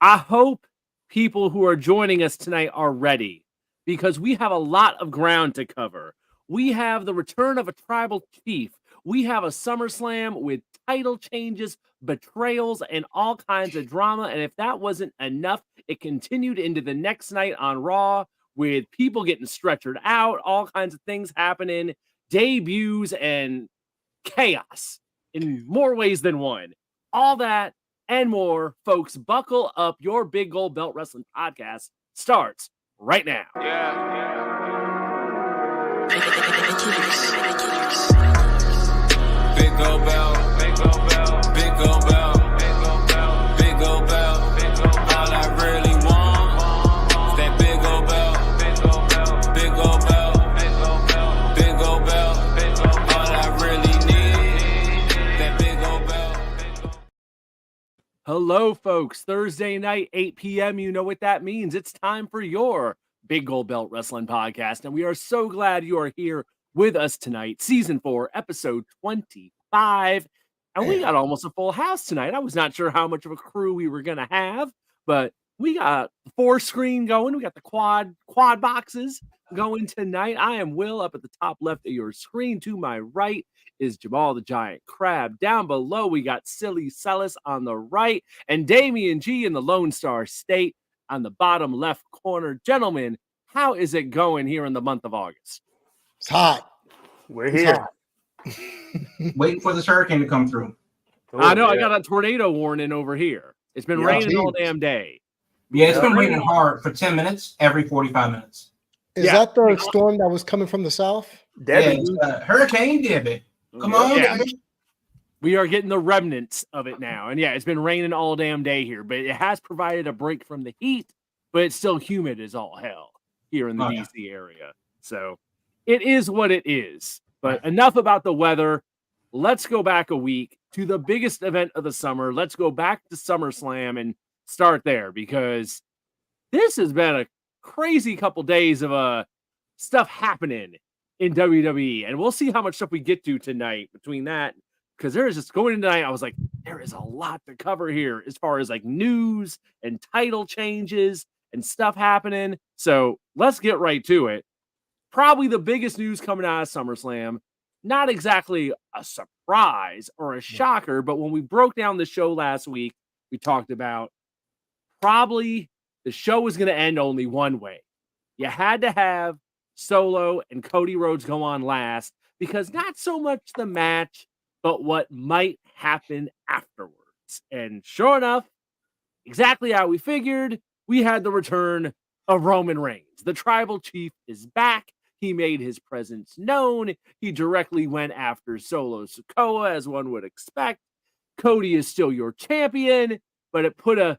I hope people who are joining us tonight are ready because we have a lot of ground to cover. We have the return of a tribal chief. We have a SummerSlam with title changes, betrayals, and all kinds of drama. And if that wasn't enough, it continued into the next night on Raw with people getting stretchered out, all kinds of things happening, debuts, and chaos in more ways than one. All that and more, folks. Buckle up. Your Big Gold Belt Wrestling podcast starts right now. Big Gold Belt, Big Gold Belt, Big Gold Belt, Big Gold Belt, Big Gold Belt, Big Gold Belt. All I really want is that Big Gold Belt, Big Gold Belt, Big Gold Belt, Big Gold Belt, Big Gold Belt, Big Gold Belt. All I really need that Big Gold Belt. Hello, folks. Thursday night, 8 p.m. You know what that means. It's time for your Big Gold Belt Wrestling podcast. And we are so glad you are here with us tonight. Season 4, episode 25. And we got almost a full house tonight. I was not sure how much of a crew we were going to have, but we got 4-screen going. We got the quad boxes going tonight. I am Will up at the top left of your screen. To my right is Jamal the Giant Crab. Down below, we got Silly Celis on the right and Damian G in the Lone Star State on the bottom left corner. Gentlemen, how is it going here in the month of August? It's hot. We're here. Waiting for this hurricane to come through. I know. I got a tornado warning over here. It's been raining all damn day. Yeah, it's been raining hard for 10 minutes every 45 minutes. Is that the storm that was coming from the south? Debbie. Yeah, Hurricane Debbie. Come on, Debbie. We are getting the remnants of it now. And it's been raining all damn day here, but it has provided a break from the heat, but it's still humid as all hell here in the DC area. So it is what it is. But enough about the weather. Let's go back a week to the biggest event of the summer. Let's go back to SummerSlam and start there because this has been a crazy couple days of stuff happening in WWE. And we'll see how much stuff we get to tonight between that. Because there is just going into tonight, I was like, there is a lot to cover here as far as like news and title changes and stuff happening. So let's get right to it. Probably the biggest news coming out of SummerSlam. Not exactly a surprise or a shocker, but when we broke down the show last week, we talked about probably the show was going to end only one way. You had to have Solo and Cody Rhodes go on last because not so much the match, but what might happen afterwards. And sure enough, exactly how we figured, we had the return of Roman Reigns. The tribal chief is back. He made his presence known. He directly went after Solo Sikoa, as one would expect. Cody is still your champion, but it put the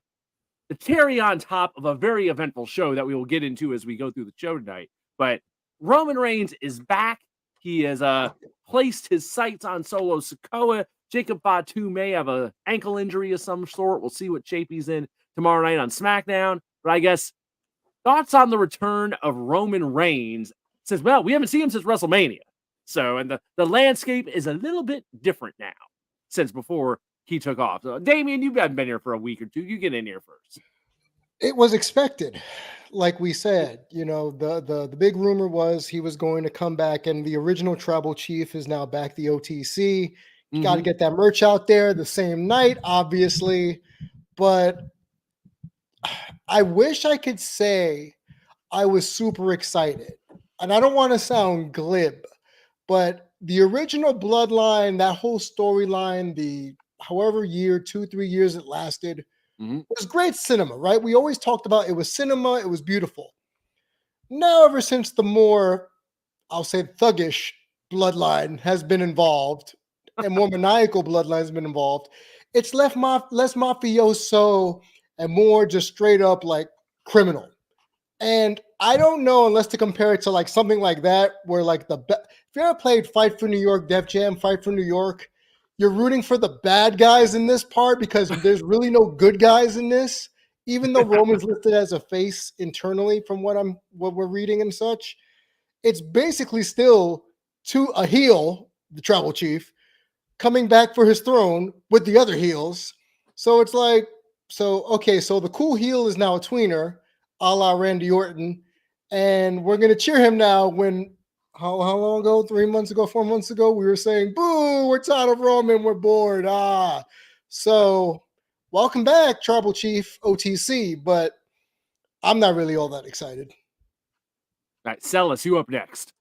cherry on top of a very eventful show that we will get into as we go through the show tonight. But Roman Reigns is back. He has placed his sights on Solo Sikoa. Jacob Fatu may have an ankle injury of some sort. We'll see what shape he's in tomorrow night on SmackDown. But I guess thoughts on the return of Roman Reigns since, we haven't seen him since WrestleMania. So, and the landscape is a little bit different now since before he took off. So, Damian, you haven't been here for a week or two. You get in here first. It was expected. Like we said, the big rumor was he was going to come back, and the original tribal chief is now back, the OTC. You got to get that merch out there the same night, obviously. But I wish I could say I was super excited. And I don't want to sound glib, but the original Bloodline, that whole storyline, the however 2-3 years it lasted, was great cinema, right? We always talked about it was cinema, it was beautiful. Now, ever since the more, I'll say, thuggish Bloodline has been involved, and more maniacal Bloodline has been involved, it's less mafioso and more just straight up like criminal. And I don't know, unless to compare it to like something like that, where like if you ever played Fight for New York, Def Jam, Fight for New York, you're rooting for the bad guys in this part because there's really no good guys in this. Even though Roman's listed as a face internally from what we're reading and such, it's basically still to a heel, the tribal chief, coming back for his throne with the other heels. So it's like, so the cool heel is now a tweener, a la Randy Orton, and we're gonna cheer him now. When how long ago? 3 months ago, 4 months ago, we were saying, "Boo! We're tired of Roman. We're bored." So welcome back, Tribal Chief OTC. But I'm not really all that excited. All right, Celis, you up next.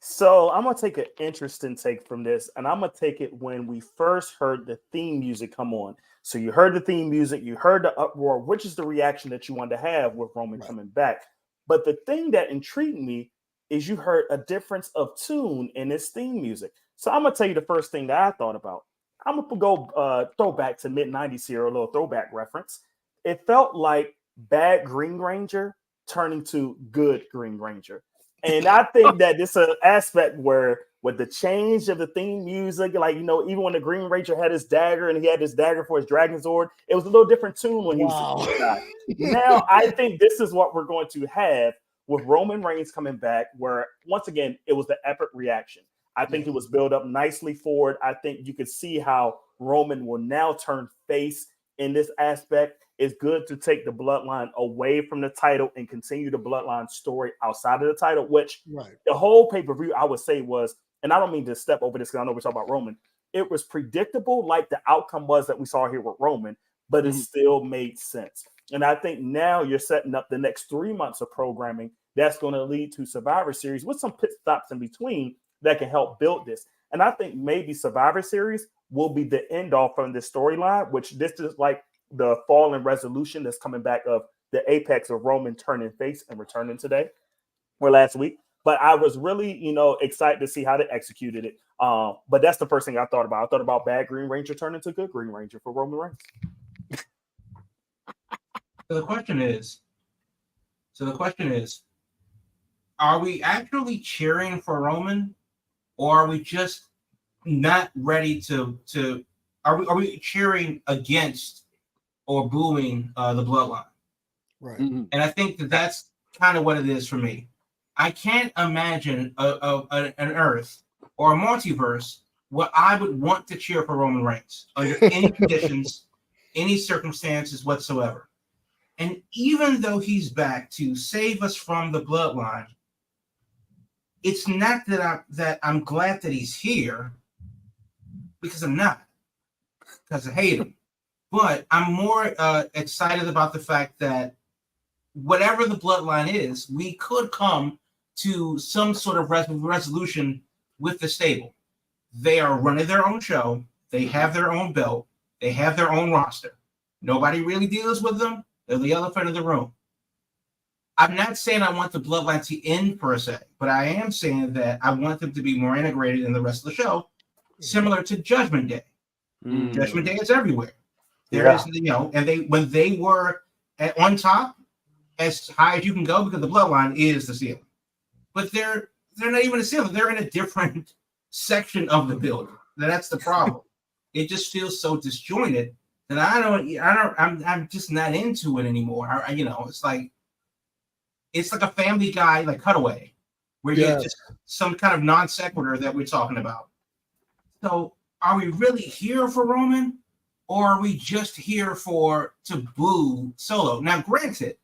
So I'm gonna take an interesting take from this, and I'm gonna take it when we first heard the theme music come on. So you heard the theme music, you heard the uproar, which is the reaction that you wanted to have with Roman coming back. But the thing that intrigued me is you heard a difference of tune in this theme music. So I'm gonna tell you the first thing that I thought about. I'm gonna go throwback to mid-90s here, a little throwback reference. It felt like bad Green Ranger turning to good Green Ranger. And I think that this is an aspect where with the change of the theme music, like, you know, even when the Green Ranger had his dagger and he had his dagger for his Dragon Zord, it was a little different tune when he was the guy. Now, I think this is what we're going to have with Roman Reigns coming back, where, once again, it was the epic reaction. I think it was built up nicely forward. I think you could see how Roman will now turn face in this aspect. It's good to take the bloodline away from the title and continue the bloodline story outside of the title, which the whole pay-per-view, I would say, was, and I don't mean to step over this because I know we're talking about Roman. It was predictable, like the outcome was that we saw here with Roman, but it still made sense. And I think now you're setting up the next 3 months of programming that's going to lead to Survivor Series with some pit stops in between that can help build this. And I think maybe Survivor Series will be the end all from this storyline, which this is like the fall and resolution that's coming back of the apex of Roman turning face and returning today or last week. But I was really, you know, excited to see how they executed it. But that's the first thing I thought about. I thought about bad Green Ranger turning to good Green Ranger for Roman Reigns. So the question is, are we actually cheering for Roman, or are we just not ready to are we cheering against or booing the bloodline? Right. And I think that's kind of what it is for me. I can't imagine an Earth or a multiverse where I would want to cheer for Roman Reigns under any conditions, any circumstances whatsoever. And even though he's back to save us from the bloodline, it's not that I'm glad that he's here, because I'm not, because I hate him. But I'm more excited about the fact that whatever the bloodline is, we could come to some sort of resolution with the stable. They are running their own show. They have their own belt. They have their own roster. Nobody really deals with them. They're the elephant in the room. I'm not saying I want the bloodline to end per se, but I am saying that I want them to be more integrated in the rest of the show, similar to Judgment Day. Judgment Day is everywhere. There is, you know, and when they were on top, as high as you can go, because the bloodline is the ceiling. But they're not even a ceiling. They're in a different section of the building. That's the problem. It just feels so disjointed that I'm just not into it anymore. You know, it's like a Family Guy like cutaway where you get just some kind of non sequitur that we're talking about. So are we really here for Roman, or are we just here to boo Solo? Now, granted,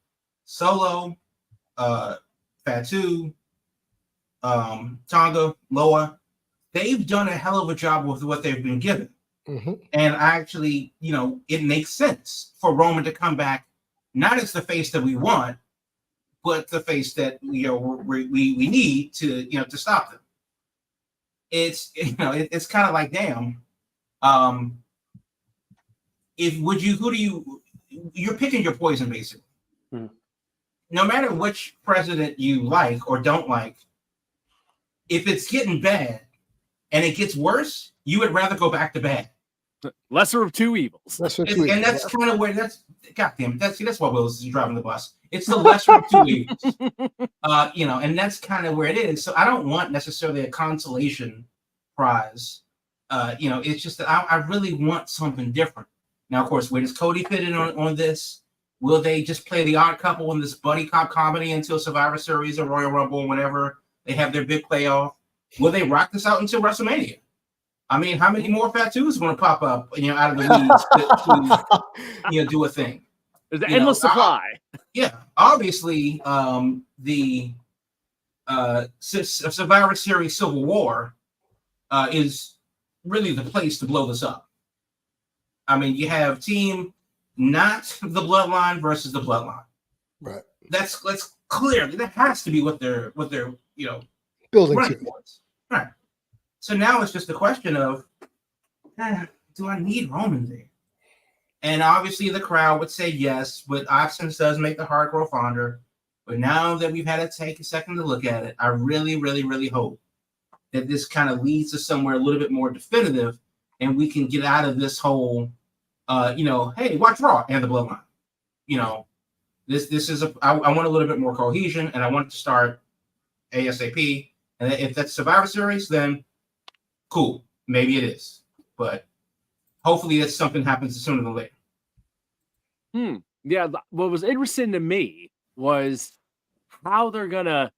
Solo, Fatu, Tonga, Loa, they've done a hell of a job with what they've been given. And actually, you know, it makes sense for Roman to come back, not as the face that we want, but the face that, you know, we need to, you know, to stop them. It's, you know, it's kind of like, damn, you're picking your poison, basically. No matter which president you like or don't like, if it's getting bad and it gets worse, you would rather go back to bad. Lesser of two evils. And that's kind of where goddamn, that's what Willis is driving the bus. It's the lesser of two evils. You know, and that's kind of where it is. So I don't want necessarily a consolation prize. You know, it's just that I really want something different. Now, of course, where does Cody fit in on this? Will they just play the odd couple in this buddy cop comedy until Survivor Series or Royal Rumble, whenever they have their big playoff? Will they rock this out until WrestleMania? I mean, how many more Fatus want to pop up, you know, out of the weeds to you know, do a thing? There's an endless supply. Obviously, the Survivor Series Civil War is really the place to blow this up. I mean, you have team not the Bloodline versus the Bloodline. Right. That's clearly that has to be what they're building running to. towards. Right. So now it's just a question of, do I need Roman there? And obviously the crowd would say yes, but options does make the heart grow fonder. But now that we've had to take a second to look at it, I really, really, really hope that this kind of leads to somewhere a little bit more definitive, and we can get out of this whole, hey, watch Raw and the Bloodline. This is I want a little bit more cohesion, and I want it to start ASAP. And if that's Survivor Series, then cool, maybe it is. But hopefully, that's something happens sooner than later. Yeah, what was interesting to me was how they're gonna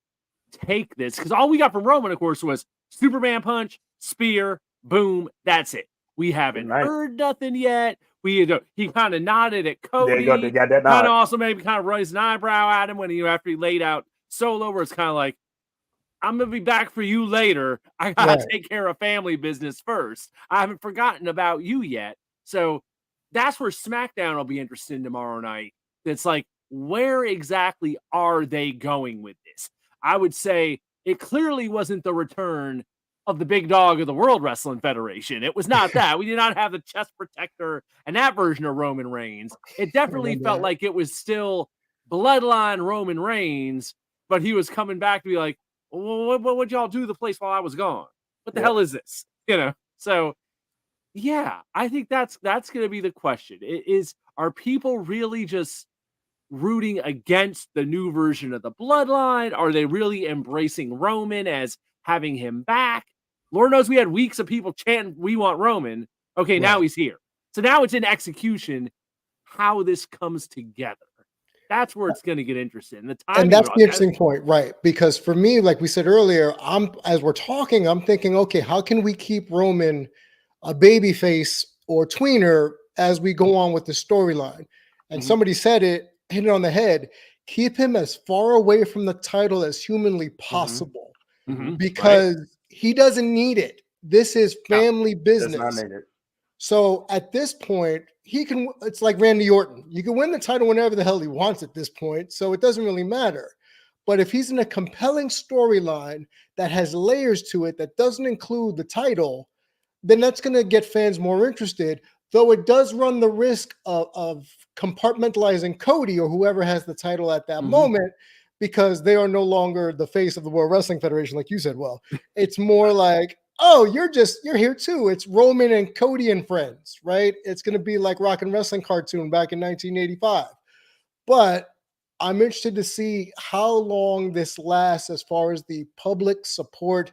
take this, because all we got from Roman, of course, was Superman punch, spear, boom. That's it. We haven't heard nothing yet. He kind of nodded at Cody. They got that nod. Kind of also maybe kind of raised an eyebrow at him when after he laid out Solo, where it's kind of like, I'm gonna be back for you later. I gotta take care of family business first. I haven't forgotten about you yet. So that's where SmackDown will be interesting tomorrow night. It's like, where exactly are they going with this? I would say it clearly wasn't the return of the big dog of the World Wrestling Federation. It was not that. We did not have the chest protector and that version of Roman Reigns. It definitely felt like it was still Bloodline Roman Reigns, but he was coming back to be like, well, what would y'all do to the place while I was gone? What the hell is this? So yeah, I think that's going to be the question. Are people really just rooting against the new version of the Bloodline? Are they really embracing Roman as having him back? Lord knows we had weeks of people chanting, we want Roman. Okay, now he's here. So now it's in execution how this comes together. That's where it's going to get interesting. And that's the interesting point, right? Because for me, like we said earlier, as we're talking, I'm thinking, okay, how can we keep Roman a babyface or tweener as we go on with the storyline? And somebody said it, hit it on the head. Keep him as far away from the title as humanly possible, because he doesn't need it. This is family business. So at this point, it's like Randy Orton. You can win the title whenever the hell he wants at this point. So it doesn't really matter. But if he's in a compelling storyline that has layers to it that doesn't include the title, then that's going to get fans more interested. Though it does run the risk of compartmentalizing Cody or whoever has the title at that moment, because they are no longer the face of the World Wrestling Federation, like you said. Well, it's more like, oh, you're here too. It's Roman and Cody and friends, right? It's going to be like Rock and Wrestling cartoon back in 1985. But I'm interested to see how long this lasts as far as the public support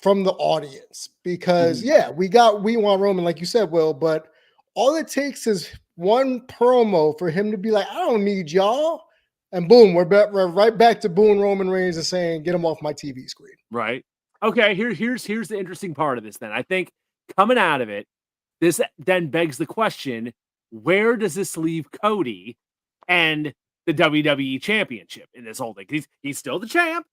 from the audience, because we want Roman, like you said, Will, but all it takes is one promo for him to be like, I don't need y'all. And boom, we're right back to booing Roman Reigns and saying, get him off my TV screen. Right. Okay, here's the interesting part of this then. I think coming out of it, this then begs the question, where does this leave Cody and the WWE Championship in this whole thing? He's still the champ.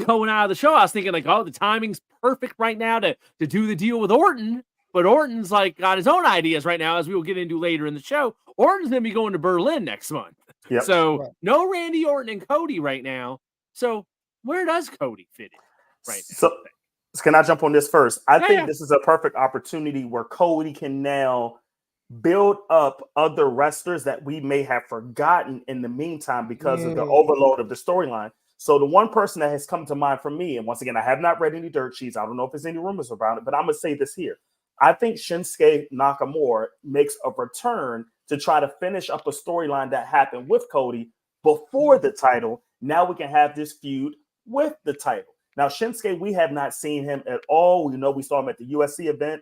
Going out of the show, I was thinking like, oh, the timing's perfect right now to do the deal with Orton. But Orton's like got his own ideas right now, as we will get into later in the show. Orton's going to be going to Berlin next month. So no Randy Orton and Cody right now. So where does Cody fit in? Right. So can I jump on this first? I think this is a perfect opportunity where Cody can now build up other wrestlers that we may have forgotten in the meantime because of the overload of the storyline. So the one person that has come to mind for me, and once again, I have not read any dirt sheets. I don't know if there's any rumors about it, but I'm going to say this here. I think Shinsuke Nakamura makes a return to try to finish up a storyline that happened with Cody before the title. Now we can have this feud with the title. Now, Shinsuke, we have not seen him at all. We know we saw him at the USC event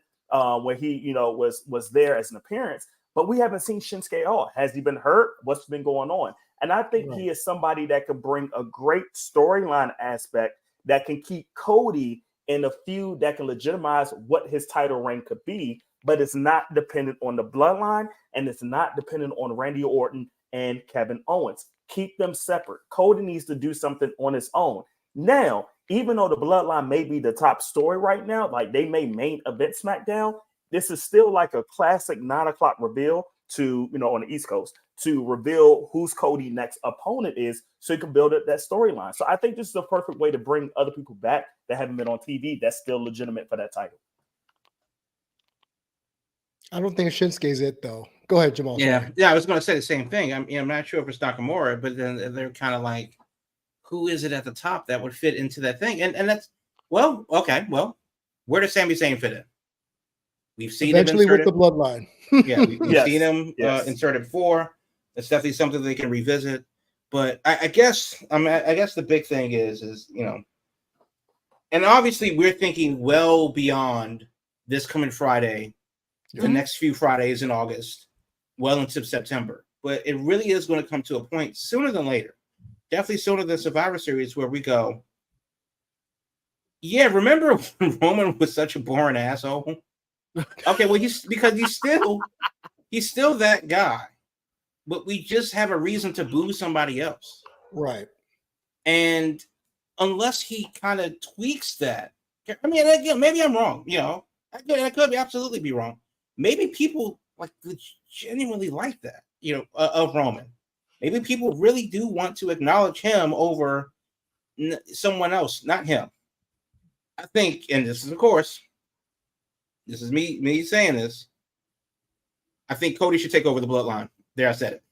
where he, was there as an appearance, but we haven't seen Shinsuke at all. Has he been hurt? What's been going on? And I think he is somebody that can bring a great storyline aspect that can keep Cody in a feud that can legitimize what his title reign could be. but it's not dependent on the bloodline, and it's not dependent on Randy Orton and Kevin Owens. Keep them separate. Cody needs to do something on his own. Now, even though the bloodline may be the top story right now, like they may main event SmackDown, this is still like a classic 9:00 reveal to, on the East Coast, to reveal who's Cody's next opponent is, so you can build up that storyline. So I think this is the perfect way to bring other people back that haven't been on TV that's still legitimate for that title. I don't think Shinsuke's it though. Go ahead, Jamal. Yeah, Sorry. I was going to say the same thing. I'm not sure if it's Nakamura, but then they're kind of like, who is it at the top that would fit into that thing? And that's okay. Well, where does Sami Zayn fit in? We've seen Eventually him with the bloodline. Yeah, we've seen him inserted before. It's definitely something they can revisit. But I guess the big thing is and obviously we're thinking well beyond this coming Friday, the next few Fridays in August, well into September. But it really is going to come to a point sooner than later. Definitely sooner than Survivor Series, where we go, yeah, remember when Roman was such a boring asshole? Okay, well, he's still that guy, but we just have a reason to boo somebody else. Right. And unless he kind of tweaks that, I mean, again, maybe I'm wrong, I could absolutely be wrong. Maybe people genuinely like that, of Roman. Maybe people really do want to acknowledge him over someone else, not him. I think, and this is, of course, this is me saying this, I think Cody should take over the bloodline. There, I said it.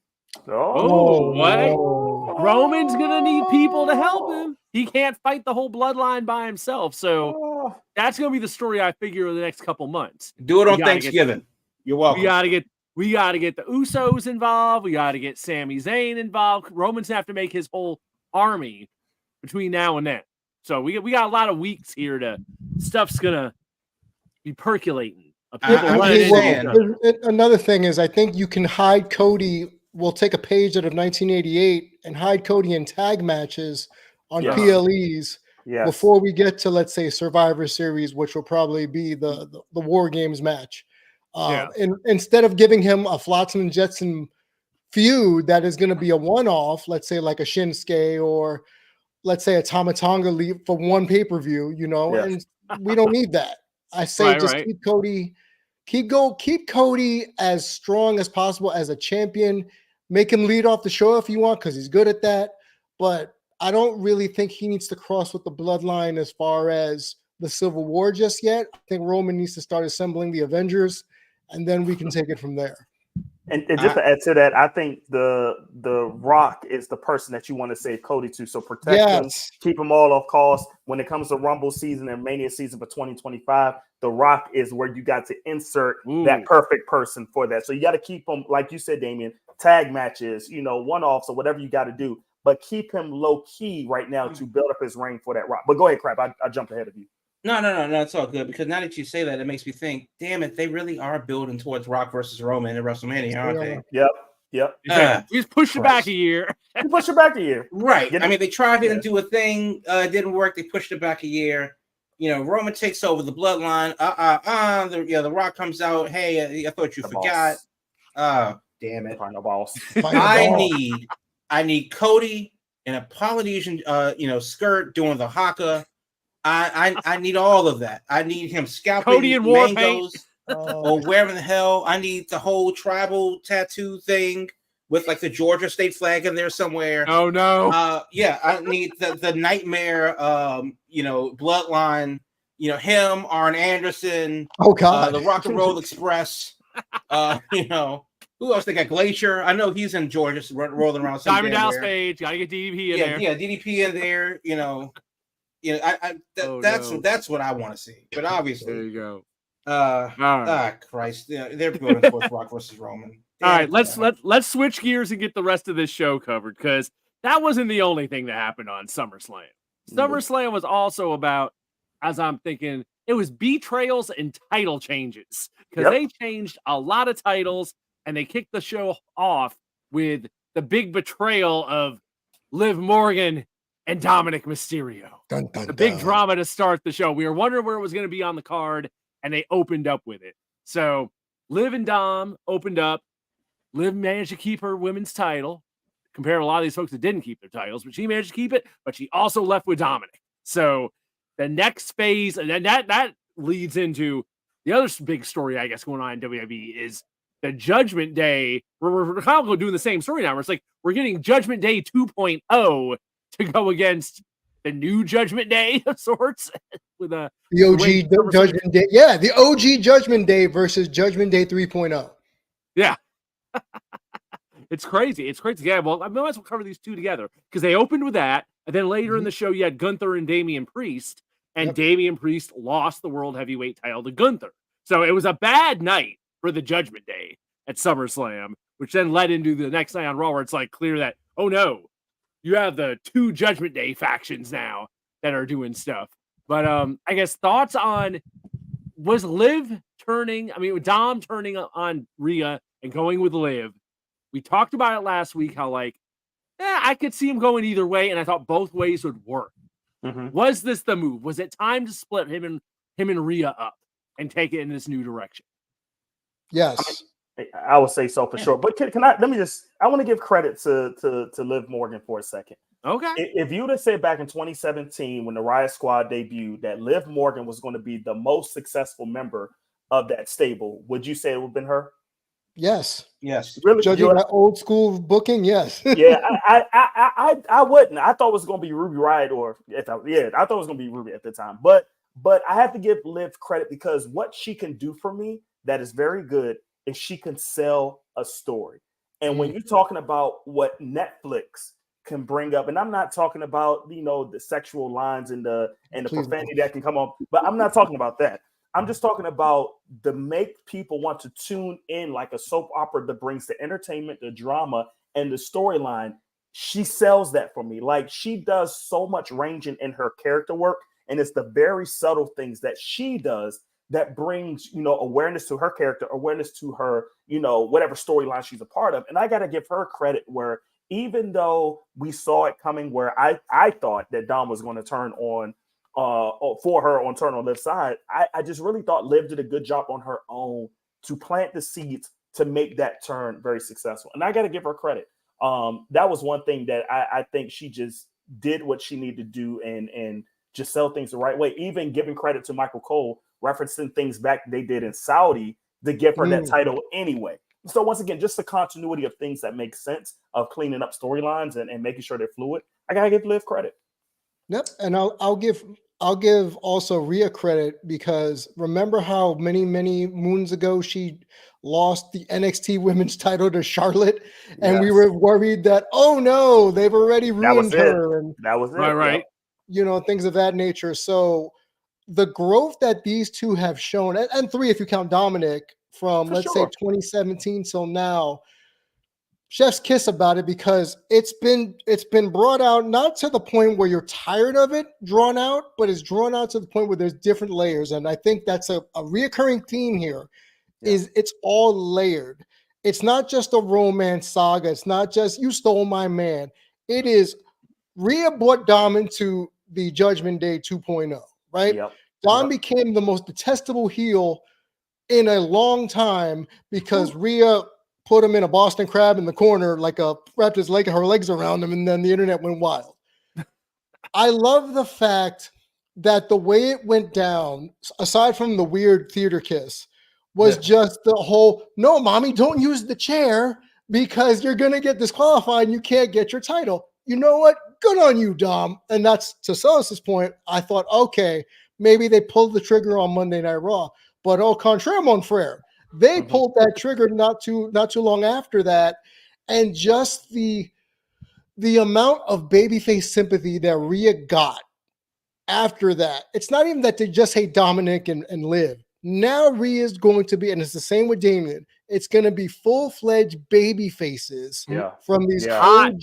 Oh, what? Roman's gonna need people to help him. He can't fight the whole bloodline by himself. So that's gonna be the story, I figure, in the next couple months. Do it on Thanksgiving. You're welcome. We gotta get the Usos involved. We gotta get Sami Zayn involved. Roman's gonna have to make his whole army between now and then. So we got a lot of weeks here stuff's gonna be percolating. Another thing is, I think you can hide Cody. We'll take a page out of 1988 and hide Cody in tag matches on PLEs before we get to, let's say, Survivor Series, which will probably be the War Games match. And instead of giving him a Flotsam and Jetsam feud that is going to be a one-off, let's say like a Shinsuke or let's say a Tama Tonga leave for one pay-per-view, and we don't need that. I say keep Cody, keep Cody as strong as possible as a champion. Make him lead off the show if you want, because he's good at that. But I don't really think he needs to cross with the bloodline as far as the Civil War just yet. I think Roman needs to start assembling the Avengers, and then we can take it from there. And just to add to that, I think the Rock is the person that you want to save Cody to. So protect him, keep him all off cost. When it comes to Rumble season and Mania season for 2025, the Rock is where you got to insert that perfect person for that. So you got to keep him, like you said, Damian, tag matches, one-offs or whatever you got to do. But keep him low key right now to build up his reign for that Rock. But go ahead, Crap. I jumped ahead of you. No, it's all good, because now that you say that, it makes me think, damn it, they really are building towards Rock versus Roman at WrestleMania, aren't they? Yep. Just push it back a year. Right. I mean, they tried to do a thing, it didn't work. They pushed it back a year. Roman takes over the bloodline. The Rock comes out. Hey, I thought you forgot. Damn it. Final boss. I need Cody in a Polynesian, skirt doing the haka. I need all of that. I need him scalping Cody and mangoes or wherever the hell. I need the whole tribal tattoo thing with like the Georgia state flag in there somewhere. Oh no. I need the nightmare bloodline, him, Arn Anderson, oh god, the Rock and Roll Express, who else? They got Glacier. I know he's in Georgia rolling around. Diamond Dallas Page. Gotta get DDP in there. Yeah, DDP in there. That's what I want to see. But obviously, there you go. Christ, they're building towards Rock versus Roman. All right, let's switch gears and get the rest of this show covered, because that wasn't the only thing that happened on SummerSlam. SummerSlam was also about, as I'm thinking, it was betrayals and title changes, because they changed a lot of titles and they kicked the show off with the big betrayal of Liv Morgan and Dominic Mysterio. Dun, dun, the big drama to start the show. We were wondering where it was going to be on the card, and they opened up with it. So Liv and Dom opened up. Liv managed to keep her women's title, compared to a lot of these folks that didn't keep their titles, but she managed to keep it, but she also left with Dominic. So the next phase, and then that leads into the other big story, I guess, going on in WWE is the Judgment Day. We're kind of doing the same story now. Where it's like we're getting Judgment Day 2.0 to go against the new Judgment Day of sorts with the OG Judgment Day. Yeah, the OG Judgment Day versus Judgment Day 3.0. Yeah. It's crazy. It's crazy. Yeah, well, I might as well cover these two together because they opened with that. And then later in the show, you had Gunther and Damian Priest. And Damian Priest lost the World Heavyweight title to Gunther. So it was a bad night for the Judgment Day at SummerSlam, which then led into the next night on Raw where it's like clear that, oh no, you have the two Judgment Day factions now that are doing stuff. But I guess thoughts on, was Liv turning, Dom turning on Rhea and going with Liv. We talked about it last week, how I could see him going either way, and I thought both ways would work. Was this the move? Was it time to split him and Rhea up and take it in this new direction? Yes. I would say so for sure. But can I I want to give credit to Liv Morgan for a second. Okay. If you would have said back in 2017 when the Riot Squad debuted that Liv Morgan was going to be the most successul member of that stable, would you say it would have been her? Yes. Really? Judging by old school booking, yes. Yeah, I wouldn't. I thought it was going to be Ruby Riott, I thought it was going to be Ruby at the time. But I have to give Liv credit because what she can do for me that is very good is she can sell a story. And when you're talking about what Netflix can bring up, and I'm not talking about the sexual lines and the profanity that can come on, but I'm not talking about that. I'm just talking about to make people want to tune in like a soap opera that brings the entertainment, the drama, and the storyline. She sells that for me. Like she does so much ranging in her character work, and it's the very subtle things that she does that brings awareness to her character, awareness to her whatever storyline she's a part of. And I got to give her credit where even though we saw it coming, where I thought that Dom was going to turn on. For her on turn on Liv's side, I just really thought Liv did a good job on her own to plant the seeds to make that turn very successful. And I got to give her credit. That was one thing that I think she just did what she needed to do and just sell things the right way. Even giving credit to Michael Cole, referencing things back they did in Saudi to give her that title anyway. So once again, just the continuity of things that make sense of cleaning up storylines and making sure they're fluid. I got to give Liv credit. Yep, and I'll give also Rhea credit because remember how many moons ago she lost the NXT Women's title to Charlotte, and we were worried that oh no, they've already ruined her, and that was it, right? Things of that nature. So the growth that these two have shown, and three if you count Dominic from say 2017 till now. Chef's kiss about it because it's been brought out not to the point where you're tired of it drawn out, but it's drawn out to the point where there's different layers. And I think that's a reoccurring theme here is it's all layered. It's not just a romance saga. It's not just you stole my man. It is Rhea brought Dom into the Judgment Day 2.0, right? Yep. Dom became the most detestable heel in a long time because Rhea put him in a Boston crab in the corner, wrapped her legs around him, and then the internet went wild. I love the fact that the way it went down, aside from the weird theater kiss, was just the whole, no, mommy, don't use the chair because you're going to get disqualified and you can't get your title. You know what? Good on you, Dom. And that's to Celis's point. I thought, okay, maybe they pulled the trigger on Monday Night Raw, but au contraire, mon frère. They pulled that trigger not too long after that, and just the amount of babyface sympathy that Rhea got after that. It's not even that they just hate Dominic and Liv. Now Rhea is going to be, and it's the same with Damian. It's going to be full-fledged baby faces from these hot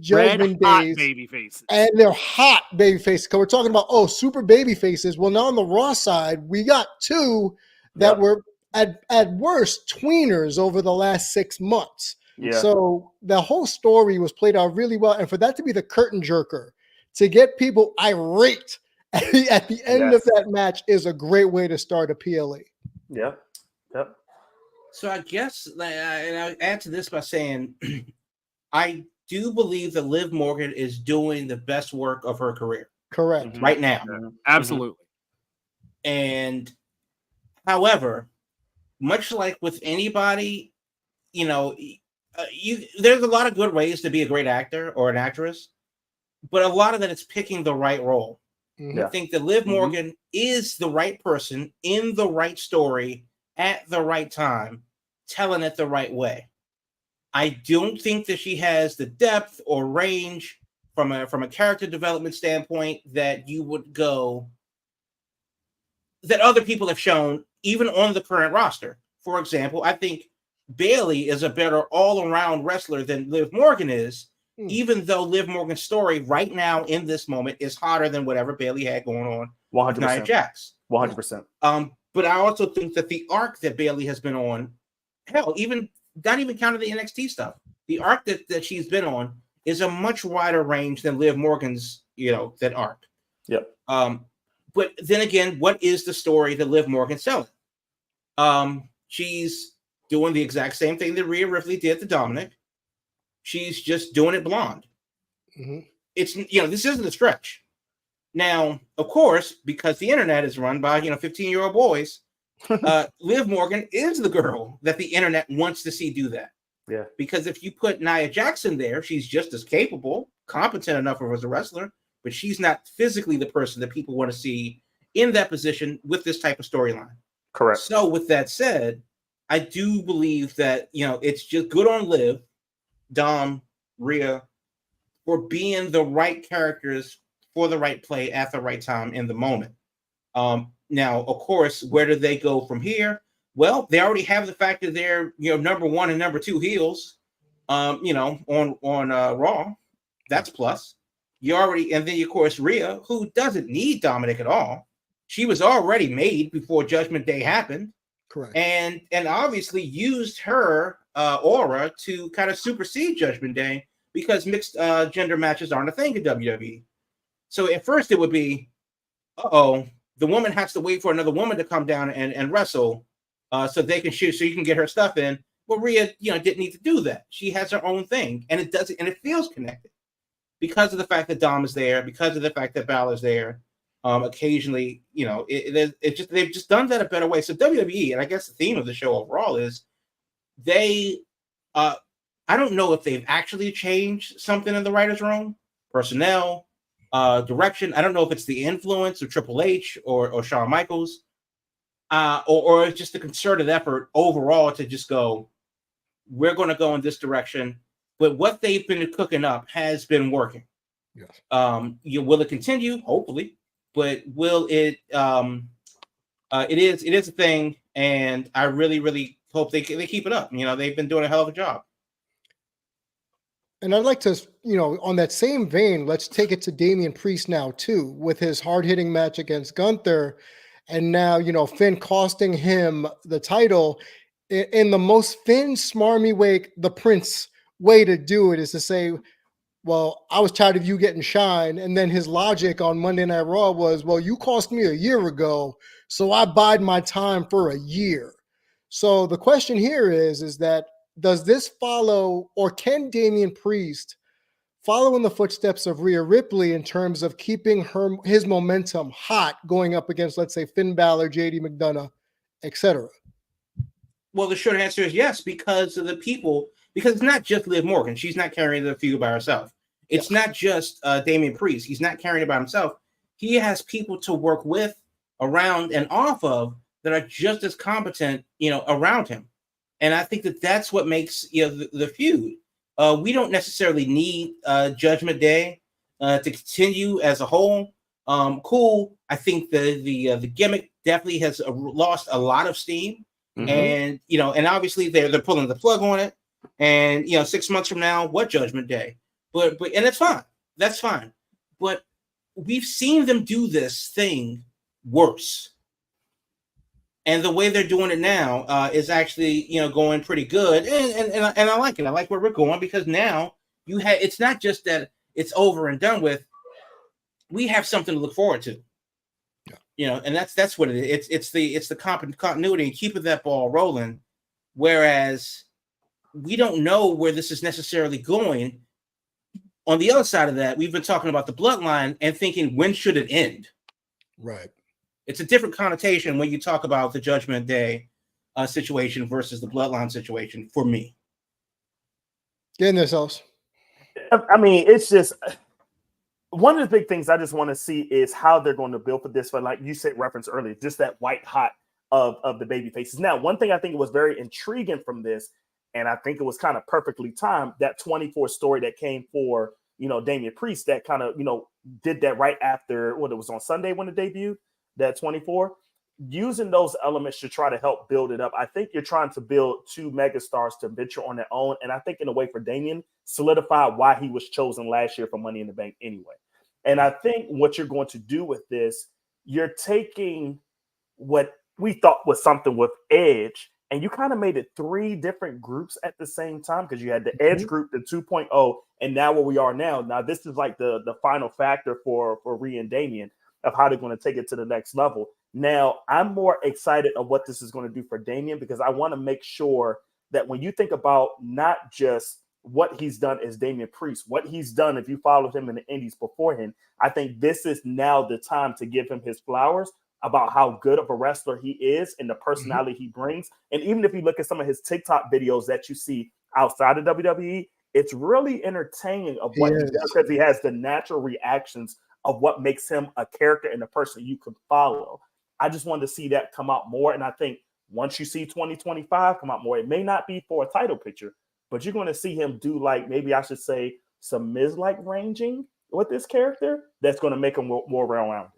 Judgment Days, baby faces, and they're hot baby faces. Because we're talking about super baby faces. Well, now on the Raw side, we got two that were at worst tweeners over the last 6 months. So the whole story was played out really well, and for that to be the curtain jerker to get people irate at the end of that match is a great way to start a PLE. Yeah. Yep. So I guess, and I'll add to this by saying, I do believe that Liv Morgan is doing the best work of her career Correct. right now. Absolutely. And however, much like with anybody, there's a lot of good ways to be a great actor or an actress, but a lot of that is picking the right role. Mhm. I think that Liv Morgan is the right person in the right story at the right time, telling it the right way. I don't think that she has the depth or range from a character development standpoint that you would go that other people have shown, even on the current roster. For example, I think Bayley is a better all-around wrestler than Liv Morgan is, even though Liv Morgan's story right now in this moment is hotter than whatever Bayley had going on 100%. with Nia Jax. 100%. But I also think that the arc that Bayley has been on, hell, even not even counting the NXT stuff, the arc that she's been on is a much wider range than Liv Morgan's, that arc. Yep. But then again, what is the story that Liv Morgan's selling? She's doing the exact same thing that Rhea Ripley did to Dominic. She's just doing it blonde. It's this isn't a stretch. Now, of course, because the internet is run by 15-year-old boys, Liv Morgan is the girl that the internet wants to see do that. Yeah. Because if you put Nia Jackson there, she's just as capable, competent enough as a wrestler, but she's not physically the person that people want to see in that position with this type of storyline. Correct. So with that said, I do believe that, it's just good on Liv, Dom, Rhea, for being the right characters for the right play at the right time in the moment. Now, of course, where do they go from here? Well, they already have the fact that they're, number 1 and number 2 heels, on Raw. That's plus. And then of course Rhea, who doesn't need Dominic at all. She was already made before Judgment Day happened. Correct. And obviously used her aura to kind of supersede Judgment Day because mixed gender matches aren't a thing in WWE. So at first it would be, the woman has to wait for another woman to come down and wrestle so they can shoot, so you can get her stuff in. Well, Rhea, didn't need to do that. She has her own thing, and it does, and it feels connected because of the fact that Dom is there, because of the fact that Balor's there. Occasionally, they've just done that a better way. So WWE, and I guess the theme of the show overall is they, I don't know if they've actually changed something in the writers' room, personnel, direction. I don't know if it's the influence of Triple H or Shawn Michaels, or it's just a concerted effort overall to just go, we're going to go in this direction. But what they've been cooking up has been working. Yes. Will it continue? Hopefully. But will it? It is a thing, and I really, really hope they keep it up. They've been doing a hell of a job. And I'd like to, on that same vein, let's take it to Damian Priest now too, with his hard-hitting match against Gunther, and now Finn costing him the title in the most Finn smarmy way. The Prince way to do it is to say, well, I was tired of you getting shine. And then his logic on Monday Night Raw was, well, you cost me a year ago, so I bide my time for a year. So the question here is that does this follow, or can Damian Priest follow in the footsteps of Rhea Ripley in terms of keeping his momentum hot going up against, let's say, Finn Balor, JD McDonough, etc.? Well, the short answer is yes, because of the people. Because it's not just Liv Morgan. She's not carrying the feud by herself. It's not just Damian Priest. He's not carrying it by himself. He has people to work with, around, and off of that are just as competent, around him. And I think that that's what makes the feud. We don't necessarily need Judgment Day to continue as a whole. Cool. I think the gimmick definitely has lost a lot of steam, and and obviously they're pulling the plug on it. And 6 months from now, what Judgment Day? But and it's fine. That's fine. But we've seen them do this thing worse. And the way they're doing it now is actually, going pretty good. And I like it. I like where we're going because now it's not just that it's over and done with. We have something to look forward to. And that's what it is. It's the continuity and keeping that ball rolling. Whereas we don't know where this is necessarily going. On the other side of that, we've been talking about the bloodline and thinking, when should it end? Right. It's a different connotation when you talk about the Judgment Day situation versus the bloodline situation for me. Get in there, Cells. I mean, it's just one of the big things I just want to see is how they're going to build for this. For, like you said, reference earlier, just that white hot of the baby faces. Now, one thing I think was very intriguing from this, and I think it was kind of perfectly timed, that 24 story that came for, Damian Priest, that kind of, did that right after what it was on Sunday when it debuted, that 24. Using those elements to try to help build it up. I think you're trying to build two megastars to venture on their own. And I think in a way for Damian, solidify why he was chosen last year for Money in the Bank anyway. And I think what you're going to do with this, you're taking what we thought was something with Edge, and you kind of made it three different groups at the same time, because you had the Edge group, the 2.0, and now where we are now. Now, this is like the final factor for Rhea and Damian of how they're going to take it to the next level. Now, I'm more excited of what this is going to do for Damian, because I want to make sure that when you think about not just what he's done as Damian Priest, what he's done if you followed him in the Indies beforehand, I think this is now the time to give him his flowers about how good of a wrestler he is and the personality he brings. And even if you look at some of his TikTok videos that you see outside of WWE, it's really entertaining of what he does, because he has the natural reactions of what makes him a character and a person you can follow. I just wanted to see that come out more. And I think once you see 2025 come out more, it may not be for a title picture, but you're going to see him do, like, maybe I should say, some Miz-like ranging with this character that's going to make him more well-rounded.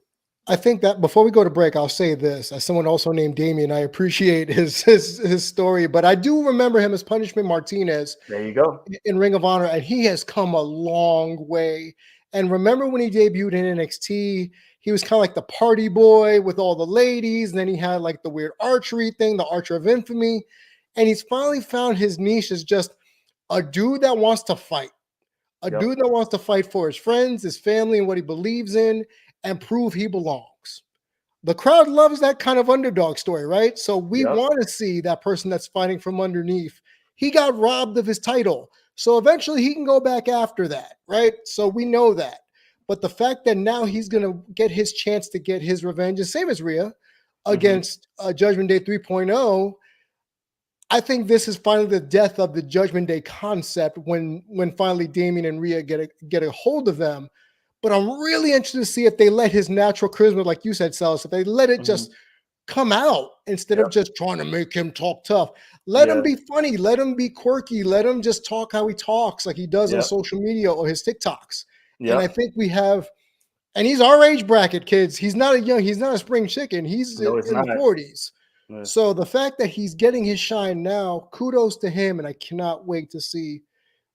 I think that before we go to break, I'll say this. As someone also named Damien, I appreciate his story, but I do remember him as Punishment Martinez. There you go. In Ring of Honor, and he has come a long way. And remember when he debuted in NXT, he was kind of like the party boy with all the ladies, and then he had like the weird archery thing, the Archer of Infamy, and he's finally found his niche as just a dude that wants to fight, dude that wants to fight for his friends, his family, and what he believes in, and prove he belongs. The crowd loves that kind of underdog story, right? So we want to see that person that's fighting from underneath. He got robbed of his title, so eventually he can go back after that, right? So we know that. But the fact that now he's going to get his chance to get his revenge, and same as Rhea, against Judgment Day 3.0, I think this is finally the death of the Judgment Day concept when finally Damien and Rhea get a hold of them. But I'm really interested to see if they let his natural charisma, like you said, Salas, if they let it just come out instead of just trying to make him talk tough. Let him be funny. Let him be quirky. Let him just talk how he talks, like he does on social media or his TikToks. And I think we have, and he's our age bracket, kids. He's not a spring chicken. He's in the 40s. Yeah. So the fact that he's getting his shine now, kudos to him. And I cannot wait to see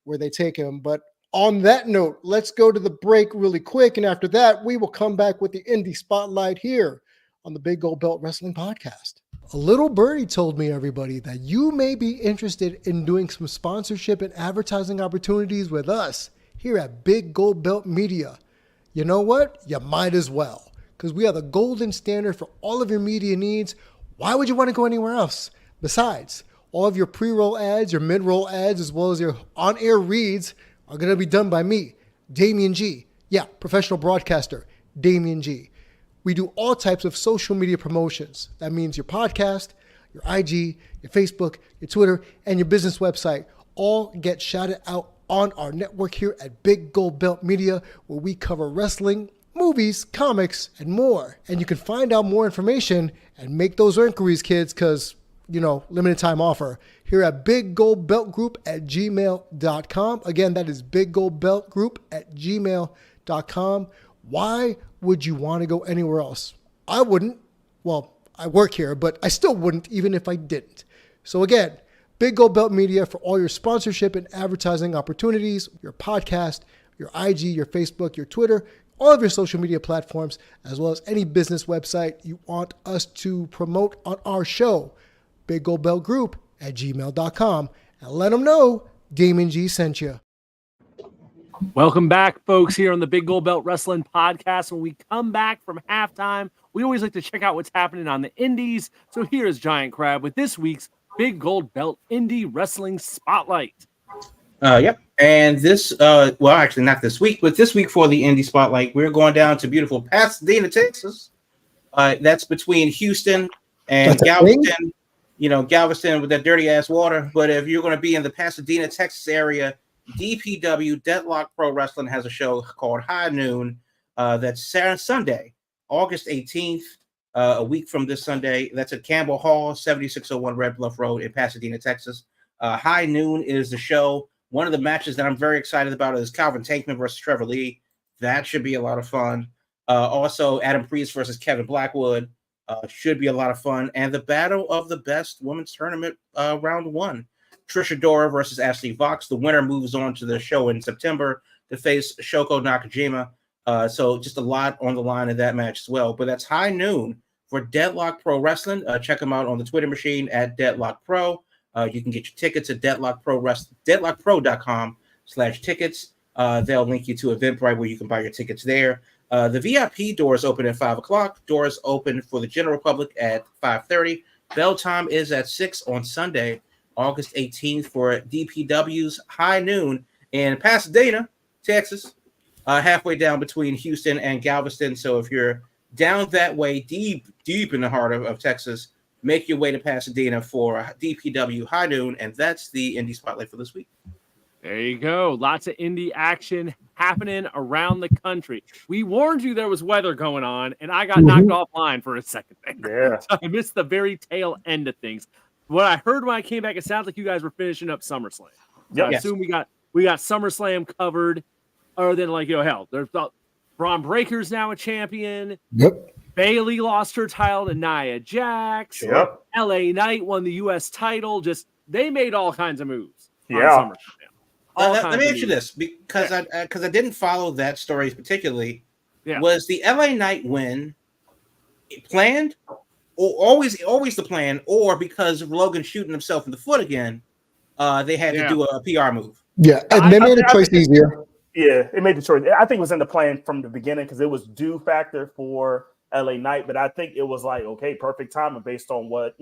where they take him. But on that note, let's go to the break really quick. And after that, we will come back with the Indie Spotlight here on the Big Gold Belt Wrestling Podcast. A little birdie told me, everybody, that you may be interested in doing some sponsorship and advertising opportunities with us here at Big Gold Belt Media. You know what? You might as well, because we are the golden standard for all of your media needs. Why would you want to go anywhere else? Besides, all of your pre-roll ads, your mid-roll ads, as well as your on-air reads are going to be done by me, Damien G. Yeah, professional broadcaster, Damien G. We do all types of social media promotions. That means your podcast, your IG, your Facebook, your Twitter, and your business website all get shouted out on our network here at Big Gold Belt Media, where we cover wrestling, movies, comics, and more. And you can find out more information and make those inquiries, kids, because, limited time offer here at Big Gold Belt Group at gmail.com. Again, that is Big Gold Belt Group at gmail.com. Why would you want to go anywhere else? I wouldn't. Well, I work here, but I still wouldn't even if I didn't. So again, Big Gold Belt Media for all your sponsorship and advertising opportunities, your podcast, your IG, your Facebook, your Twitter, all of your social media platforms, as well as any business website you want us to promote on our show. Big Gold Belt Group at gmail.com, and let them know Damien G sent you. Welcome back, folks, here on the Big Gold Belt Wrestling Podcast. When we come back from halftime, we always like to check out what's happening on the indies. So here is Giant Crab with this week's Big Gold Belt Indie Wrestling Spotlight. Yep. And this, well, actually not this week, but this week for the Indie Spotlight, we're going down to beautiful Pasadena, Texas. That's between Houston and Galveston. You know, Galveston with that dirty ass water. But if you're going to be in the Pasadena, Texas area, DPW Deadlock Pro Wrestling has a show called High Noon. That's Sunday, August 18th, a week from this Sunday. That's at Campbell Hall, 7601 Red Bluff Road in Pasadena, Texas. High Noon is the show. One of the matches that I'm very excited about is Calvin Tankman versus Trevor Lee. That should be a lot of fun. Also, Adam Priest versus Kevin Blackwood should be a lot of fun. And the Battle of the Best Women's Tournament round 1. Trisha Dora versus Ashley Vox. The winner moves on to the show in September to face Shoko Nakajima. So just a lot on the line in that match as well. But that's High Noon for Deadlock Pro Wrestling. Check them out on the Twitter machine at Deadlock Pro. You can get your tickets at deadlockpro.com/tickets. They'll link you to Eventbrite where you can buy your tickets there. The VIP doors open at 5 o'clock. Doors open for the general public at 5:30. Bell time is at 6 on Sunday, August 18th for DPW's High Noon in Pasadena, Texas, halfway down between Houston and Galveston. So if you're down that way, deep in the heart of Texas, make your way to Pasadena for DPW High Noon, and that's the Indie Spotlight for this week. There you go. Lots of indie action happening around the country. We warned you there was weather going on, and I got knocked offline for a second there. Yeah. So I missed the very tail end of things. What I heard when I came back, it sounds like you guys were finishing up SummerSlam. So I assume we got SummerSlam covered. Other than hell, there's Braun Breaker's now a champion. Yep. Bailey lost her title to Nia Jax. Yep. LA Knight won the U.S. title. Just they made all kinds of moves. Yeah. On SummerSlam. Let me ask you this, because I didn't follow that story particularly. Yeah. Was the LA Knight win planned, or always the plan, or because of Logan shooting himself in the foot again, they had to do a PR move? Yeah, and they made the choice easier. Yeah, it made the choice. I think it was in the plan from the beginning because it was due factor for LA Knight, but I think it was like, okay, perfect timing based on what,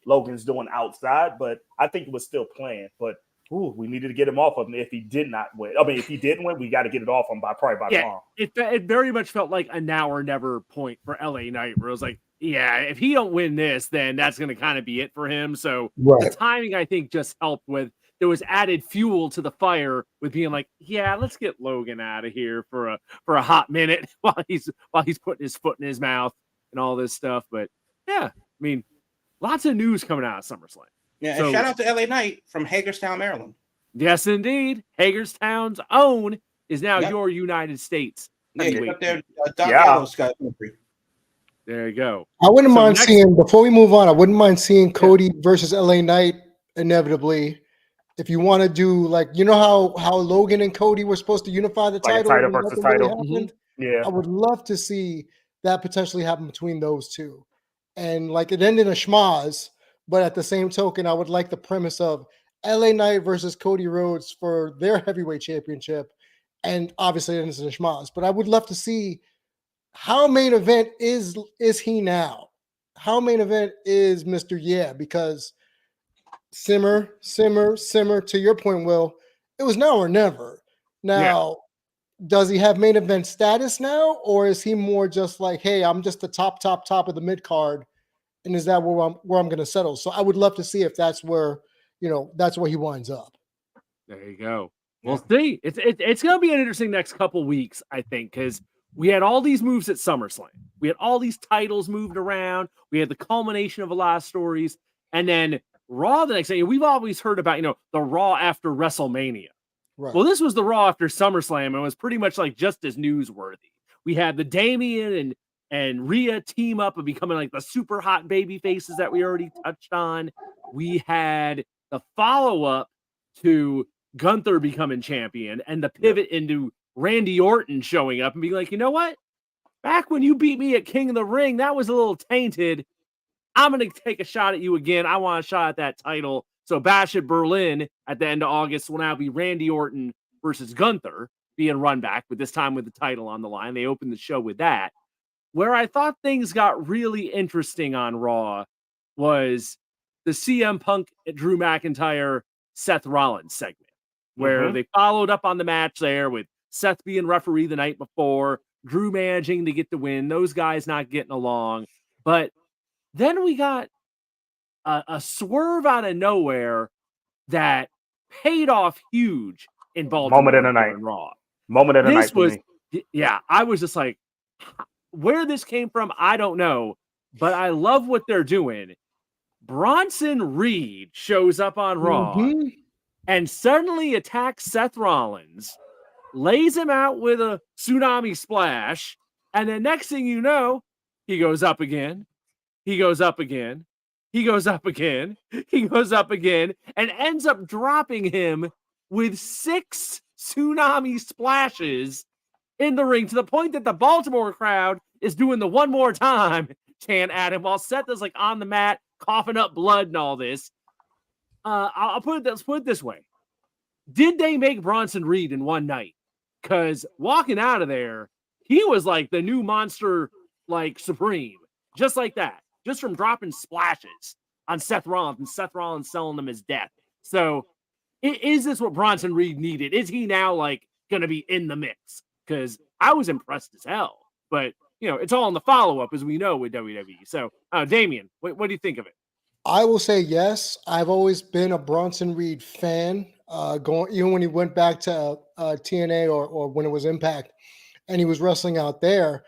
Logan's doing outside, but I think it was still planned, but we needed to get him off of him if he did not win. I mean, if he didn't win, we got to get it off him by tomorrow. It very much felt like a now or never point for LA Knight where it was like, yeah, if he don't win this, then that's going to kind of be it for him. So the timing, I think, just helped with there was added fuel to the fire with being like, yeah, let's get Logan out of here for a hot minute while he's putting his foot in his mouth and all this stuff. But yeah, I mean, lots of news coming out of SummerSlam. Yeah, and shout out to LA Knight from Hagerstown, Maryland. Yes, indeed. Hagerstown's own is now your United States. Yeah, up there, Doc Gallows got there you go. I wouldn't mind seeing, before we move on, I wouldn't mind seeing Cody versus LA Knight inevitably. If you want to do how Logan and Cody were supposed to unify the title, title versus title. Yeah, I would love to see that potentially happen between those two, and it ended in a schmaz. But at the same token, I would like the premise of LA Knight versus Cody Rhodes for their heavyweight championship, and obviously it ends in a schmaz. But I would love to see how main event is he now? How main event is Mr. Yeah? Because simmer, to your point, Will, it was now or never. Now, does he have main event status now, or is he more just like, hey, I'm just the top of the mid card, and is that where I'm going to settle? So I would love to see if that's where that's where he winds up. There you go. We'll see. It's going to be an interesting next couple weeks, I think, because we had all these moves at SummerSlam. We had all these titles moved around. We had the culmination of a lot of stories, and then Raw the next day. We've always heard about, the Raw after WrestleMania. Right. Well, this was the Raw after SummerSlam, and it was pretty much just as newsworthy. We had the Damian and Rhea team up and becoming the super hot baby faces that we already touched on. We had the follow-up to Gunther becoming champion and the pivot into Randy Orton showing up and being like, you know what? Back when you beat me at King of the Ring, that was a little tainted. I'm going to take a shot at you again. I want a shot at that title. So Bash at Berlin at the end of August will now be Randy Orton versus Gunther. being run back, but this time with the title on the line. They opened the show with that. Where I thought things got really interesting on Raw was the CM Punk, Drew McIntyre, Seth Rollins segment, where they followed up on the match there with Seth being referee the night before, Drew managing to get the win, those guys not getting along. But then we got a swerve out of nowhere that paid off huge in Baltimore. Moment of the night. Raw. Moment of the This night. was, yeah, I was just like, where this came from, I don't know, but I love what they're doing. Bronson Reed shows up on Raw and suddenly attacks Seth Rollins, lays him out with a tsunami splash, and then next thing you know, he goes up again, he goes up again, he goes up again, he goes up again, and ends up dropping him with 6 tsunami splashes in the ring, to the point that the Baltimore crowd is doing the one more time chant at him while Seth is like on the mat, coughing up blood and all this. I'll put it this way. Did they make Bronson Reed in one night? Because walking out of there, he was like the new monster, like Supreme. Just like that. Just from dropping splashes on Seth Rollins and Seth Rollins selling him his death. So is this what Bronson Reed needed? Is he now like going to be in the mix? Because I was impressed as hell. But, you know, it's all in the follow-up, as we know, with WWE. So, Damian, what do you think of it? I will say yes. I've always been a Bronson Reed fan. Even when he went back to TNA or when it was Impact, and he was wrestling out there,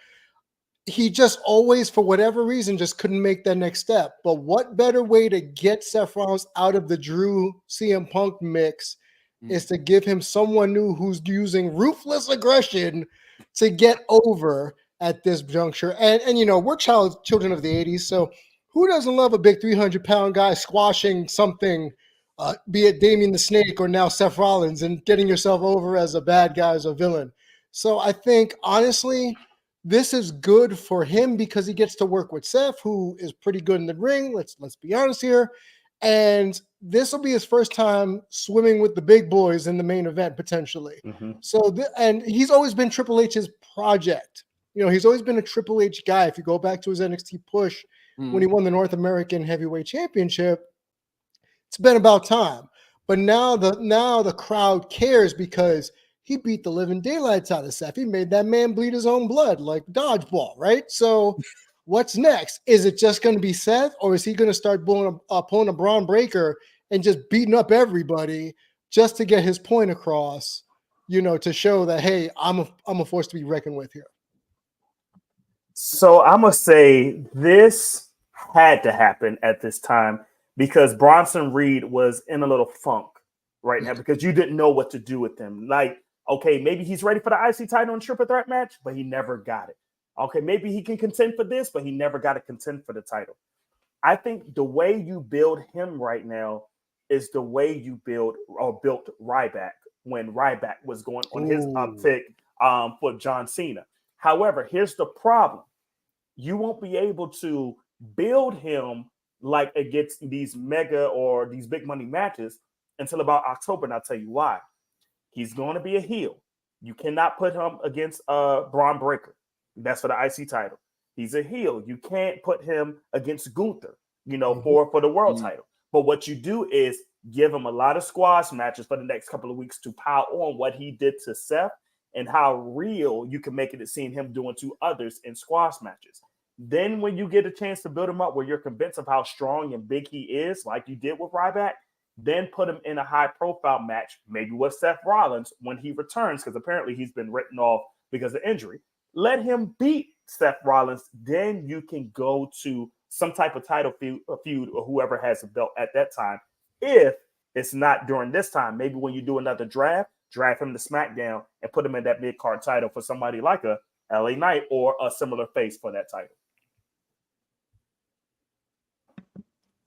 he just always, for whatever reason, just couldn't make that next step. But what better way to get Seth Rollins out of the Drew CM Punk mix is to give him someone new who's using ruthless aggression to get over at this juncture. And you know, we're children of the 80s, so who doesn't love a big 300-pound guy squashing something, be it Damien the Snake or now Seth Rollins, and getting yourself over as a bad guy, as a villain. So I think, honestly, this is good for him because he gets to work with Seth, who is pretty good in the ring. Let's be honest here. And this will be his first time swimming with the big boys in the main event, potentially. So, and he's always been Triple H's project. You know, he's always been a Triple H guy. If you go back to his NXT push when he won the North American Heavyweight Championship, it's been about time. But now the crowd cares because he beat the living daylights out of Seth. He made that man bleed his own blood like dodgeball, right? So what's next? Is it just going to be Seth, or is he going to start pulling a Braun Breaker and just beating up everybody just to get his point across, you know, to show that, hey, I'm a force to be reckoned with here? So I'm going to say this had to happen at this time because Bronson Reed was in a little funk right now because you didn't know what to do with him. Like, okay, maybe he's ready for the IC title and triple threat match, but he never got it. Okay, maybe he can contend for this, but he never got to contend for the title. I think the way you build him right now is the way you built Ryback when Ryback was going on his uptick for John Cena. However, here's the problem. You won't be able to build him like against these mega or these big money matches until about October, and I'll tell you why. He's going to be a heel. You cannot put him against Braun Breaker. That's for the IC title. He's a heel. You can't put him against Gunther, you know, for the world title. But what you do is give him a lot of squash matches for the next couple of weeks to pile on what he did to Seth and how real you can make it seem him doing to others in squash matches. Then when you get a chance to build him up where you're convinced of how strong and big he is, like you did with Ryback, then put him in a high-profile match, maybe with Seth Rollins when he returns, because apparently he's been written off because of injury. Let him beat Seth Rollins. Then you can go to some type of title feud or whoever has the belt at that time. If it's not during this time, maybe when you do another draft him to SmackDown and put him in that mid-card title for somebody like a LA Knight or a similar face for that title.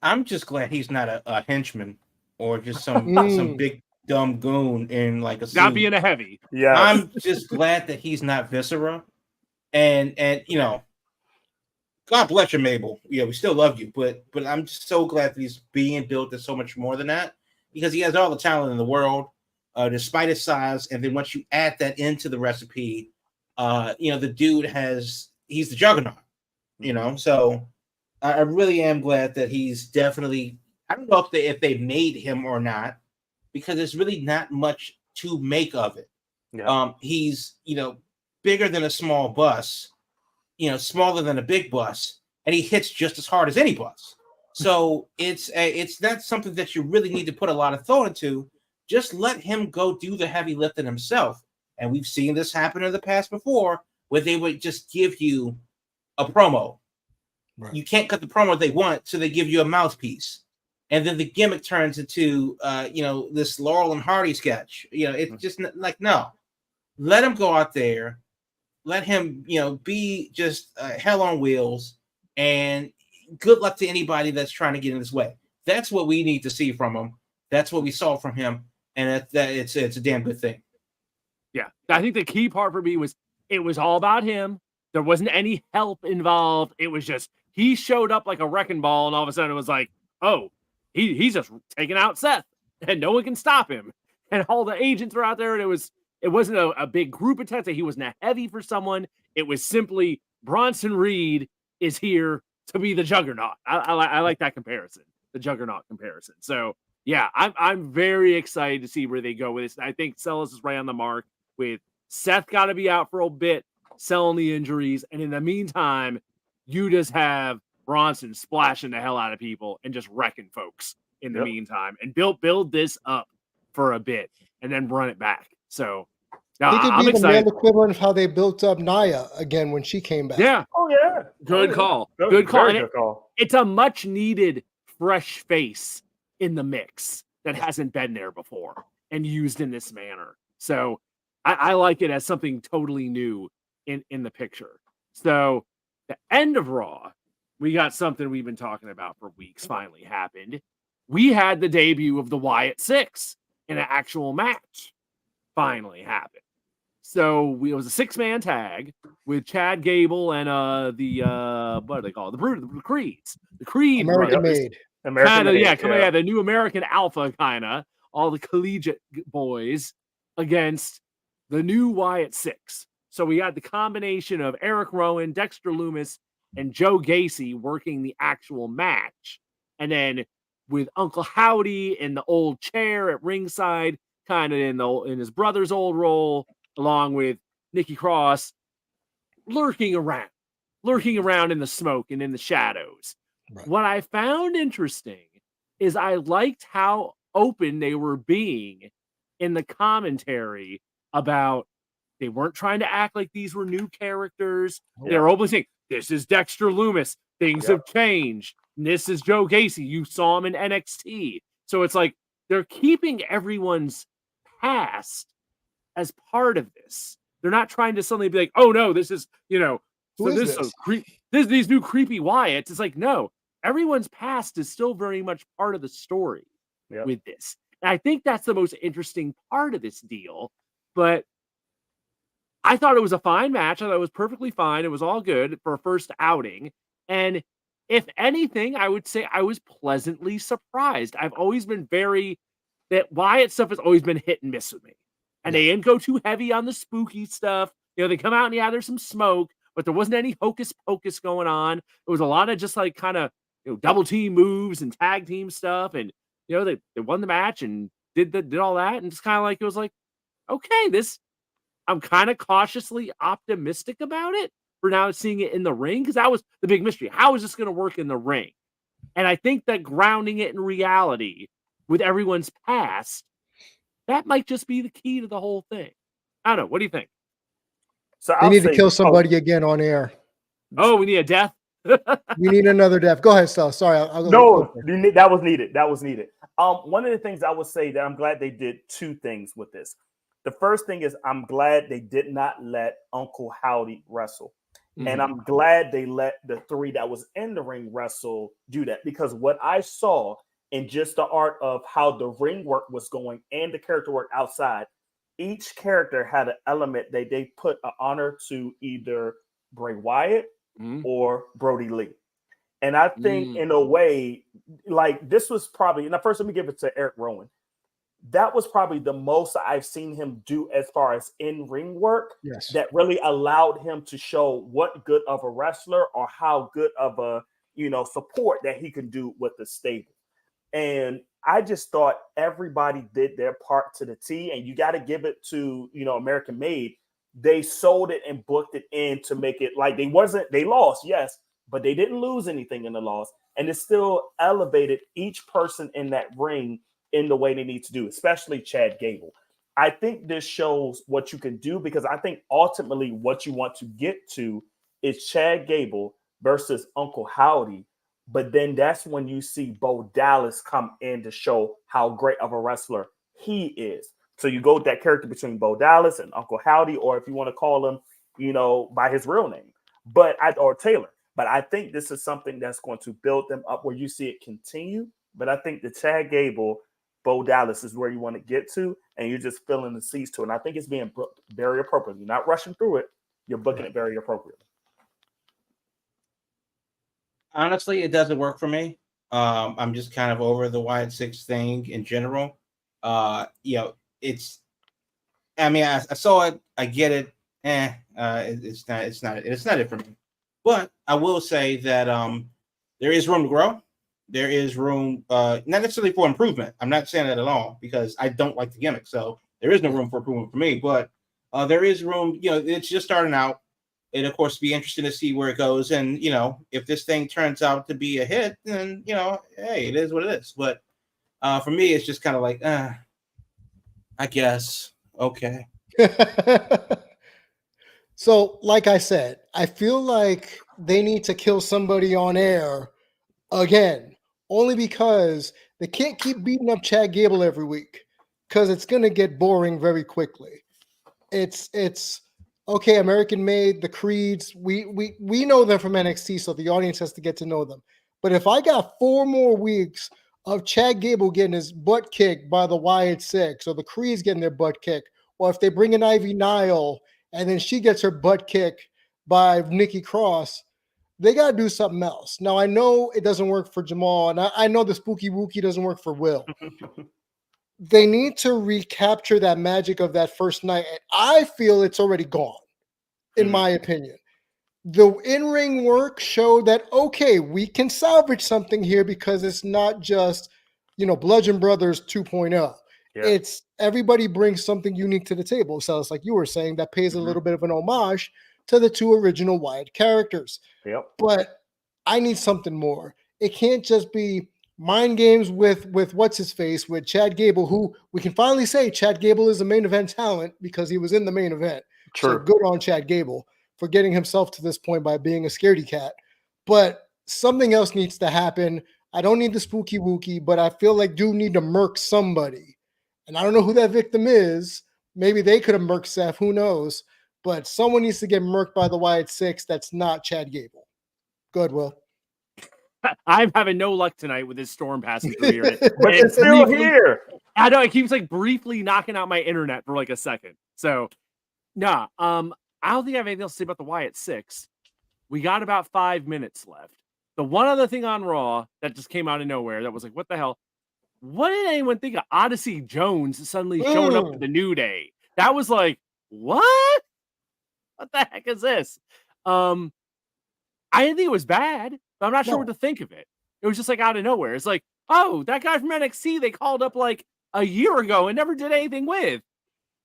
I'm just glad he's not a henchman or just some big dumb goon in like a suit. Not being a heavy. Yeah. I'm just glad that he's not Viscera. And you know, God bless you, Mabel. Yeah, we still love you, but I'm just so glad that he's being built as so much more than that because he has all the talent in the world. despite his size. And then once you add that into the recipe, the dude he's the juggernaut, So I really am glad that he's definitely, I don't know if they made him or not, because there's really not much to make of it. Yeah. He's, bigger than a small bus, smaller than a big bus, and he hits just as hard as any bus. So it's not something that you really need to put a lot of thought into. Just let him go do the heavy lifting himself. And we've seen this happen in the past before, where they would just give you a promo. Right. You can't cut the promo they want, so they give you a mouthpiece. And then the gimmick turns into, this Laurel and Hardy sketch. It's just like, no. Let him go out there. Let him, be just hell on wheels. And good luck to anybody that's trying to get in his way. That's what we need to see from him. That's what we saw from him. And it's a damn good thing. Yeah. I think the key part for me was it was all about him. There wasn't any help involved. It was just he showed up like a wrecking ball, and all of a sudden it was like, oh, he's just taking out Seth, and no one can stop him. And all the agents were out there, and it wasn't a big group attack. He wasn't a heavy for someone. It was simply Bronson Reed is here to be the juggernaut. I like that comparison, the juggernaut comparison. So yeah, I'm very excited to see where they go with this. I think Celis is right on the mark with Seth got to be out for a bit, selling the injuries, and in the meantime, you just have Bronson splashing the hell out of people and just wrecking folks in the meantime, and build this up for a bit and then run it back. So I'm excited. The male equivalent of how they built up Nia again when she came back. Yeah. Oh yeah. Good call. Good call. It's a much needed fresh face in the mix that hasn't been there before and used in this manner. So I like it as something totally new in the picture. So the end of Raw, we got something we've been talking about for weeks finally happened. We had the debut of the Wyatt Six in an actual match finally happened. So it was a 6-man tag with Chad Gable and what do they call it? The Creeds. The Creed American brothers. Made. The new American Alpha kind of. All the collegiate boys against the new Wyatt Six. So we got the combination of Eric Rowan, Dexter Lumis, and Joe Gacy working the actual match. And then with Uncle Howdy in the old chair at ringside, kind of in his brother's old role, along with Nikki Cross lurking around in the smoke and in the shadows. Right. What I found interesting is I liked how open they were being in the commentary about they weren't trying to act like these were new characters. Yeah. They were openly saying, this is Dexter Lumis. Things have changed. And this is Joe Gacy. You saw him in NXT. So it's like they're keeping everyone's past as part of this. They're not trying to suddenly be like, oh no, this is, these new creepy Wyatts. It's like, no, everyone's past is still very much part of the story with this. And I think that's the most interesting part of this deal. But I thought it was a fine match. I thought it was perfectly fine. It was all good for a first outing. And if anything, I would say I was pleasantly surprised. I've always been that Wyatt stuff has always been hit and miss with me. And they didn't go too heavy on the spooky stuff. They come out and there's some smoke, but there wasn't any hocus pocus going on. It was a lot of just like kind of double team moves and tag team stuff. And they won the match and did all that. And just kind of like it was like, okay, I'm kind of cautiously optimistic about it for now seeing it in the ring, because that was the big mystery. How is this going to work in the ring? And I think that grounding it in reality with everyone's past, that might just be the key to the whole thing. I don't know. What do you think? So we need to kill somebody again on air. Oh, we need a death? We need another death. Go ahead, Sal. Sorry. That was needed. That was needed. One of the things I would say that I'm glad they did two things with this. The first thing is I'm glad they did not let Uncle Howdy wrestle. Mm-hmm. And I'm glad they let the three that was in the ring wrestle do that, because what I saw in just the art of how the ring work was going and the character work outside, each character had an element that they put an honor to either Bray Wyatt or Brody Lee. And I think in a way, like this was probably, now first let me give it to Eric Rowan. that was probably the most I've seen him do as far as in-ring work. Yes. That really allowed him to show what good of a wrestler or how good of a support that he can do with the stable. And I just thought everybody did their part to the T, and you got to give it to American Made. They sold it and booked it in to make it like they lost, yes, but they didn't lose anything in the loss, and it still elevated each person in that ring in the way they need to do, especially Chad Gable. I think this shows what you can do, because I think ultimately what you want to get to is Chad Gable versus Uncle Howdy. But then that's when you see Bo Dallas come in to show how great of a wrestler he is. So you go with that character between Bo Dallas and Uncle Howdy, or if you want to call him, by his real name, or Taylor. But I think this is something that's going to build them up where you see it continue. But I think the Chad Gable, Bo Dallas is where you want to get to, and you're just filling the seats to it. And I think it's being booked very appropriately. You're not rushing through it. You're booking it very appropriately. Honestly, it doesn't work for me. I'm just kind of over the Wyatt Six thing in general. It's. I mean, I saw it. I get it. It's not it for me. But I will say that there is room to grow. There is room, not necessarily for improvement. I'm not saying that at all, because I don't like the gimmick. So there is no room for improvement for me. But there is room. It's just starting out. It, of course, be interesting to see where it goes. And, if this thing turns out to be a hit, then, hey, it is what it is. But for me, it's just kind of like, I guess. Okay. So, like I said, I feel like they need to kill somebody on air again, only because they can't keep beating up Chad Gable every week, because it's going to get boring very quickly. It's okay, American Made, the Creeds, we know them from NXT, so the audience has to get to know them. But if I got 4 more weeks of Chad Gable getting his butt kicked by the Wyatt Six, or the Creeds getting their butt kicked, or if they bring in Ivy Nile and then she gets her butt kicked by Nikki Cross, they got to do something else. Now, I know it doesn't work for Jamal, and I know the Spooky Wookie doesn't work for Will. They need to recapture that magic of that first night. And I feel it's already gone, in my opinion. The in-ring work showed that, okay, we can salvage something here, because it's not just, Bludgeon Brothers 2.0. Yeah. It's everybody brings something unique to the table. So it's like you were saying, that pays a little bit of an homage to the 2 original Wyatt characters. Yep. But I need something more. It can't just be mind games with what's his face, with Chad Gable, who we can finally say Chad Gable is a main event talent because he was in the main event. True. So good on Chad Gable for getting himself to this point by being a scaredy cat. But something else needs to happen. I don't need the Spooky Wookie, but I feel like do need to murk somebody. And I don't know who that victim is. Maybe they could have murked Seth. Who knows? But someone needs to get murked by the Wyatt Six that's not Chad Gable. Good, Will. I'm having no luck tonight with this storm passing through here. But it's still here. I know, it keeps briefly knocking out my internet for a second. So, nah. I don't think I have anything else to say about the Wyatt Six. We got about 5 minutes left. The one other thing on Raw that just came out of nowhere that was like, what the hell? What did anyone think of Odyssey Jones suddenly showing up to the New Day? That was like, what? What the heck is this? I didn't think it was bad, but I'm not sure what to think of it. It was just out of nowhere. It's like, oh, that guy from NXT they called up a year ago and never did anything with.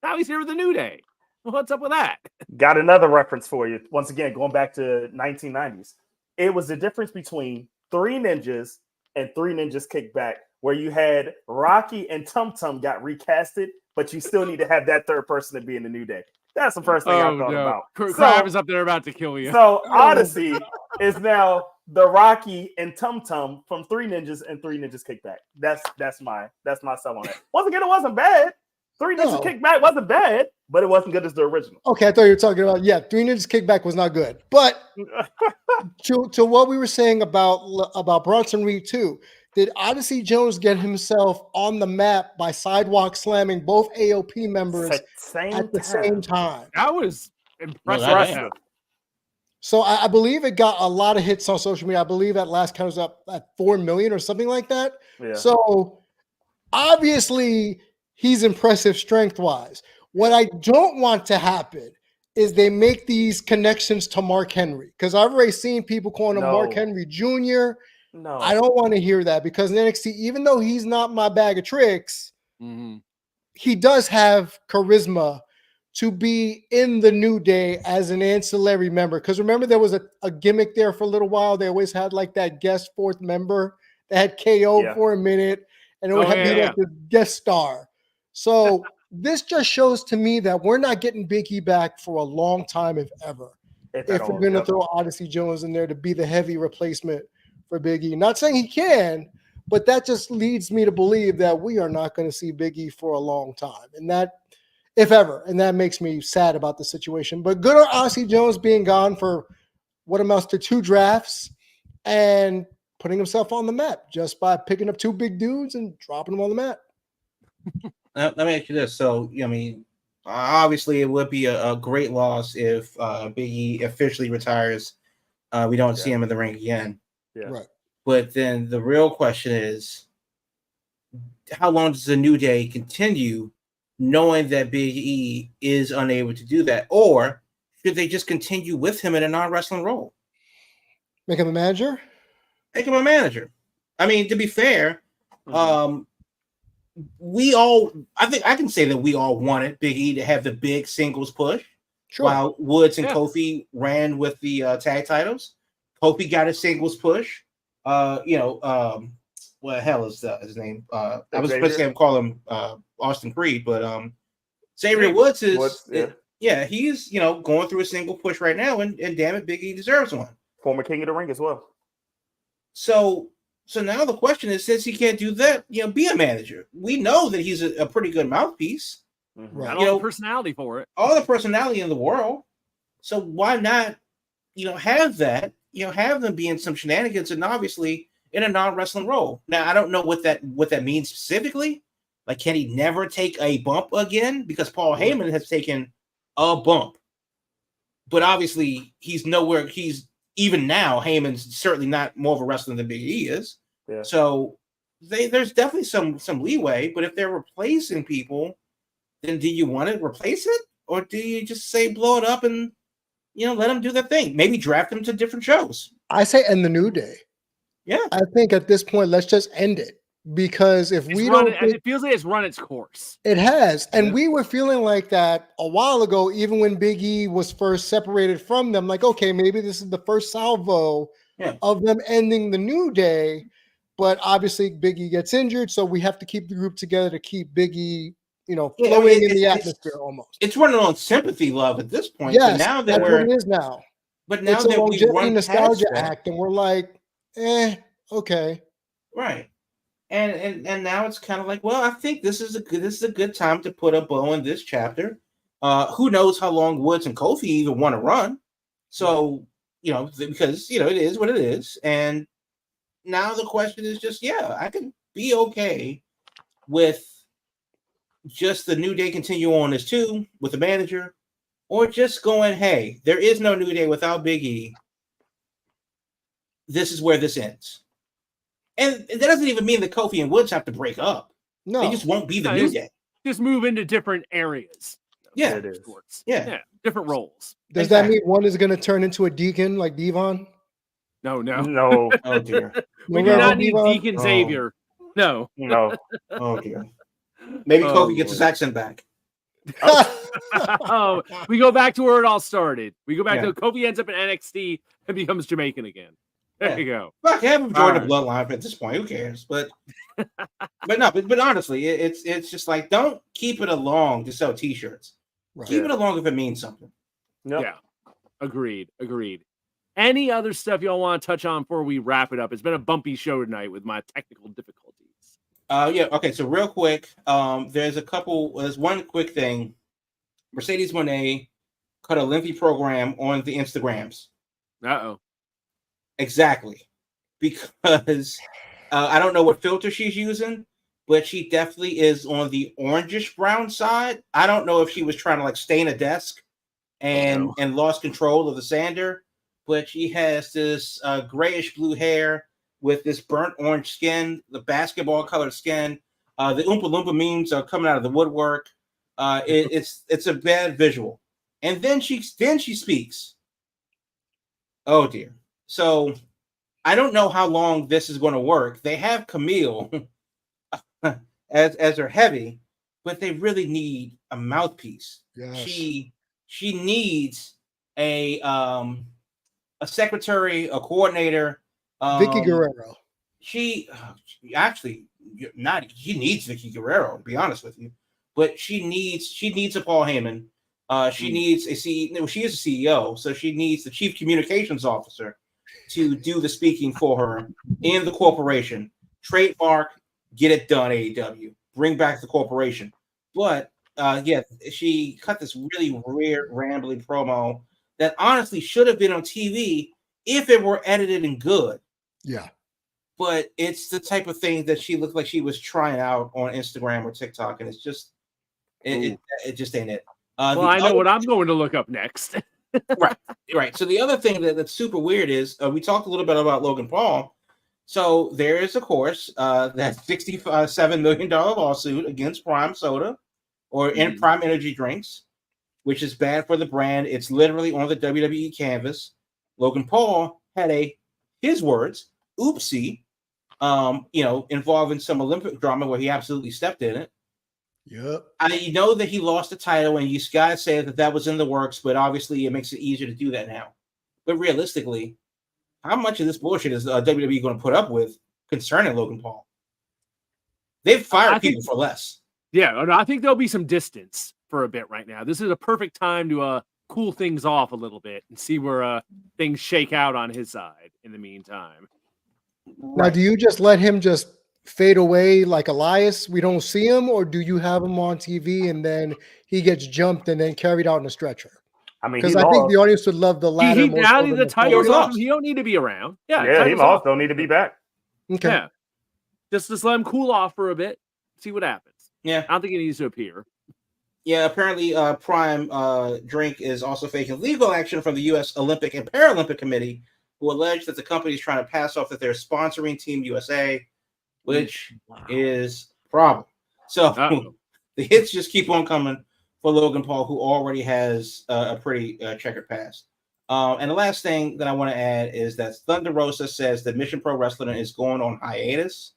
Now he's here with the New Day. What's up with that? Got another reference for you. Once again, going back to 1990s. It was the difference between 3 Ninjas and 3 Ninjas Kickback, where you had Rocky and Tum Tum got recasted, but you still need to have that third person to be in the New Day. That's the first thing I thought about. Crab is up there about to kill you. So Odyssey is now the Rocky and Tum Tum from 3 Ninjas and 3 Ninjas Kickback. That's my sell on that. Once again, it wasn't bad. 3 Ninjas Kickback wasn't bad, but it wasn't good as the original. Okay, I thought you were talking about 3 Ninjas Kickback was not good. But to what we were saying about Bronson Reed too, did Odyssey Jones get himself on the map by sidewalk slamming both AOP members at the same time? That was impressive. So I believe it got a lot of hits on social media. I believe at last count was up at 4 million or something like that. Yeah. So obviously he's impressive strength-wise. What I don't want to happen is they make these connections to Mark Henry, because I've already seen people calling him Mark Henry Jr. No, I don't want to hear that, because in NXT, even though he's not my bag of tricks, he does have charisma to be in the New Day as an ancillary member. Because remember, there was a gimmick there for a little while. They always had like that guest fourth member that had KO for a minute, and it would be like the guest star. So this just shows to me that we're not getting Big E back for a long time, if ever. If we're going to throw Odyssey Jones in there to be the heavy replacement for Big E. Not saying he can, but that just leads me to believe that we are not going to see Big E for a long time. And that, if ever, and that makes me sad about the situation. But good on Odyssey Jones being gone for what amounts to 2 drafts and putting himself on the map just by picking up 2 big dudes and dropping them on the map. Let me ask you this. So, I mean, obviously it would be a great loss if Big E officially retires. We don't see him in the ring again. Yeah. Right. But then the real question is, how long does the New Day continue knowing that Big E is unable to do that? Or should they just continue with him in a non-wrestling role? Make him a manager? Make him a manager. I mean, to be fair, I think I can say that we all wanted Big E to have the big singles push, while Woods and Kofi ran with the tag titles. Kofi got a singles push. What the hell is his name? I was supposed to call him Austin Creed, but Xavier Woods is he's going through a single push right now, and damn it, Big E deserves one. Former King of the Ring as well. So now the question is, since he can't do that, be a manager. We know that he's a pretty good mouthpiece. Got all the personality for it. All the personality in the world. So why not, have that, have them be in some shenanigans, and obviously in a non-wrestling role. Now, I don't know what that means specifically. Like, can he never take a bump again? Because Paul Heyman has taken a bump. But obviously, even now, Heyman's certainly not more of a wrestler than Big E is. Yeah. So there's definitely some leeway. But if they're replacing people, then do you want to replace it? Or do you just say blow it up and, let them do their thing? Maybe draft them to different shows. I say end the New Day. Yeah. I think at this point, let's just end it. Because if it feels like it's run its course. It has. And we were feeling like that a while ago, even when Big E was first separated from them. Like, okay, maybe this is the first salvo of them ending the New Day. But obviously, Big E gets injured. So we have to keep the group together to keep Big E, flowing in the atmosphere almost. It's running on sympathy love at this point. Yes, but now that's what it is now. But now it's that a we run nostalgia past that, act, and we're like, okay. Right. And now it's kind of like, well, I think this is a good time to put a bow in this chapter. Who knows how long Woods and Kofi even want to run? So, because it is what it is. And now the question is just, I can be okay with just the New Day continue on as 2 with the manager, or just going, hey, there is no New Day without Big E. This is where this ends. And that doesn't even mean that Kofi and Woods have to break up. No. They just won't be the New Day. Just move into different areas. Yeah. It is. Yeah. Different roles. Does that mean one is going to turn into a deacon like Devon? No. Oh, dear. We do not need Deacon Xavier. No. Oh, dear. Maybe Kofi gets his accent back. We go back to where it all started. We go back to Kofi ends up in NXT and becomes Jamaican again. There you go. Fuck, I haven't joined the bloodline at this point. Who cares? But but honestly, it's just like, don't keep it along to sell T-shirts. Right. Keep it along if it means something. Yep. Yeah. Agreed. Any other stuff y'all want to touch on before we wrap it up? It's been a bumpy show tonight with my technical difficulties. Okay. So real quick, there's one quick thing. Mercedes Moné cut a lengthy program on the Instagrams. Uh-oh. Exactly. Because I don't know what filter she's using, but she definitely is on the orangish brown side. I don't know if she was trying to like stain a desk and lost control of the sander, but she has this grayish blue hair with this burnt orange skin, the basketball colored skin. The Oompa Loompa memes are coming out of the woodwork. It's a bad visual. And then she speaks. Oh dear. So I don't know how long this is going to work. They have Camille as her heavy, but they really need a mouthpiece. Yes. She needs a secretary, a coordinator. Vicky Guerrero. She needs Vicky Guerrero, to be honest with you. But she needs a Paul Heyman. She needs a CEO. She is a CEO, so she needs the chief communications officer to do the speaking for her in the corporation. Trademark, get it done, AEW. Bring back the corporation. But she cut this really weird, rambling promo that honestly should have been on TV if it were edited and good. Yeah. But it's the type of thing that she looked like she was trying out on Instagram or TikTok, and it's just it just ain't it. Well, I know what I'm going to look up next. Right. So the other thing that's super weird is we talked a little bit about Logan Paul. So there is, of course, that $67 million lawsuit against Prime Soda or Prime Energy Drinks, which is bad for the brand. It's literally on the WWE canvas. Logan Paul had his words, oopsie, involving some Olympic drama where he absolutely stepped in it. Yep. I know that he lost the title, and you guys say that was in the works, but obviously it makes it easier to do that now. But realistically, how much of this bullshit is WWE going to put up with concerning Logan Paul? They've fired people for less. Yeah, I think there'll be some distance for a bit right now. This is a perfect time to cool things off a little bit and see where things shake out on his side in the meantime. Now, do you just let him just fade away like Elias? We don't see him, or do you have him on TV and then he gets jumped and then carried out in a stretcher? I mean, because I think the audience would love the latter. Now the title's off. He don't need to be around. Yeah, he lost. Don't need to be back. Okay. Yeah. Just let him cool off for a bit. See what happens. Yeah. I don't think he needs to appear. Yeah, apparently Prime Drink is also facing legal action from the U.S. Olympic and Paralympic Committee, who allege that the company is trying to pass off that they're sponsoring Team USA, which is a problem. So the hits just keep on coming for Logan Paul, who already has a pretty checkered past. And the last thing that I want to add is that Thunder Rosa says that Mission Pro Wrestling is going on hiatus,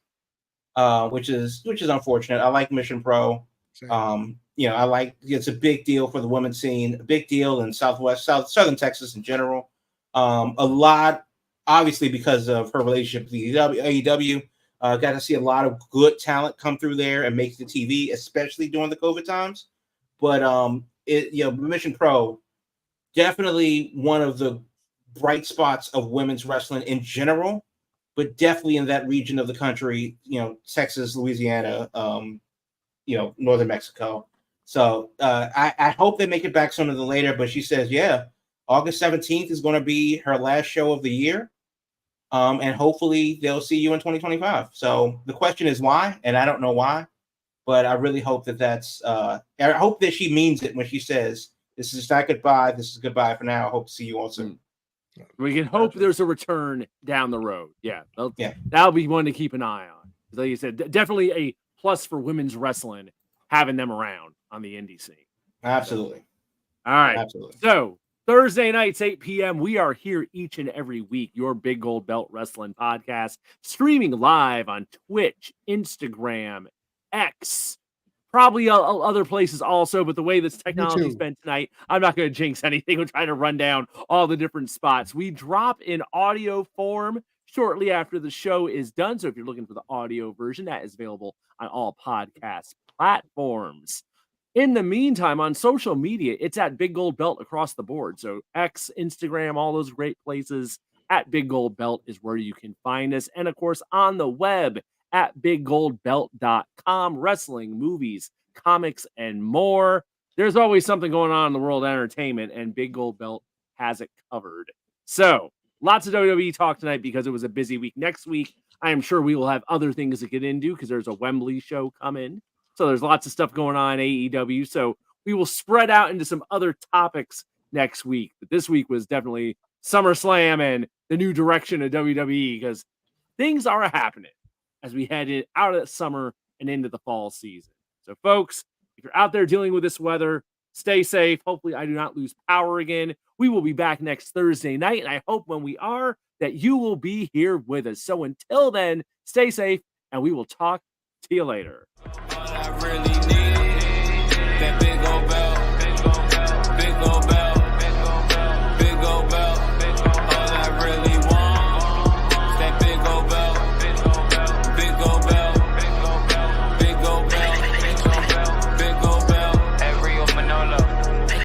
which is unfortunate. I like Mission Pro. I like it's a big deal for the women's scene, a big deal in southern Texas in general. A lot, obviously, because of her relationship with AEW. Got to see a lot of good talent come through there and make the TV, especially during the COVID times. But Mission Pro, definitely one of the bright spots of women's wrestling in general, but definitely in that region of the country, Texas, Louisiana, northern Mexico. So I hope they make it back sooner than later. But she says, August 17th is going to be her last show of the year. And hopefully they'll see you in 2025. So the question is why, and I don't know why, but I really hope I hope that she means it when she says, this is not goodbye, this is goodbye for now. I hope to see you all soon. We can hope there's a return down the road. That'll be one to keep an eye on. Like you said, definitely a plus for women's wrestling, having them around on the indie scene. Absolutely. All right. Absolutely. So Thursday nights, 8 p.m. We are here each and every week. Your Big Gold Belt Wrestling podcast, streaming live on Twitch, Instagram, X, probably other places also. But the way this technology's been tonight, I'm not going to jinx anything. We're trying to run down all the different spots. We drop in audio form shortly after the show is done. So if you're looking for the audio version, that is available on all podcast platforms. In the meantime, on social media, it's at Big Gold Belt across the board. So X, Instagram, all those great places. At Big Gold Belt is where you can find us. And of course, on the web at biggoldbelt.com, wrestling, movies, comics, and more. There's always something going on in the world of entertainment, and Big Gold Belt has it covered. So lots of WWE talk tonight because it was a busy week. Next week, I am sure we will have other things to get into because there's a Wembley show coming. So there's lots of stuff going on in AEW. So we will spread out into some other topics next week. But this week was definitely SummerSlam and the new direction of WWE because things are happening as we head out of summer and into the fall season. So, folks, if you're out there dealing with this weather, stay safe. Hopefully, I do not lose power again. We will be back next Thursday night, and I hope when we are that you will be here with us. So until then, stay safe, and we will talk to you later.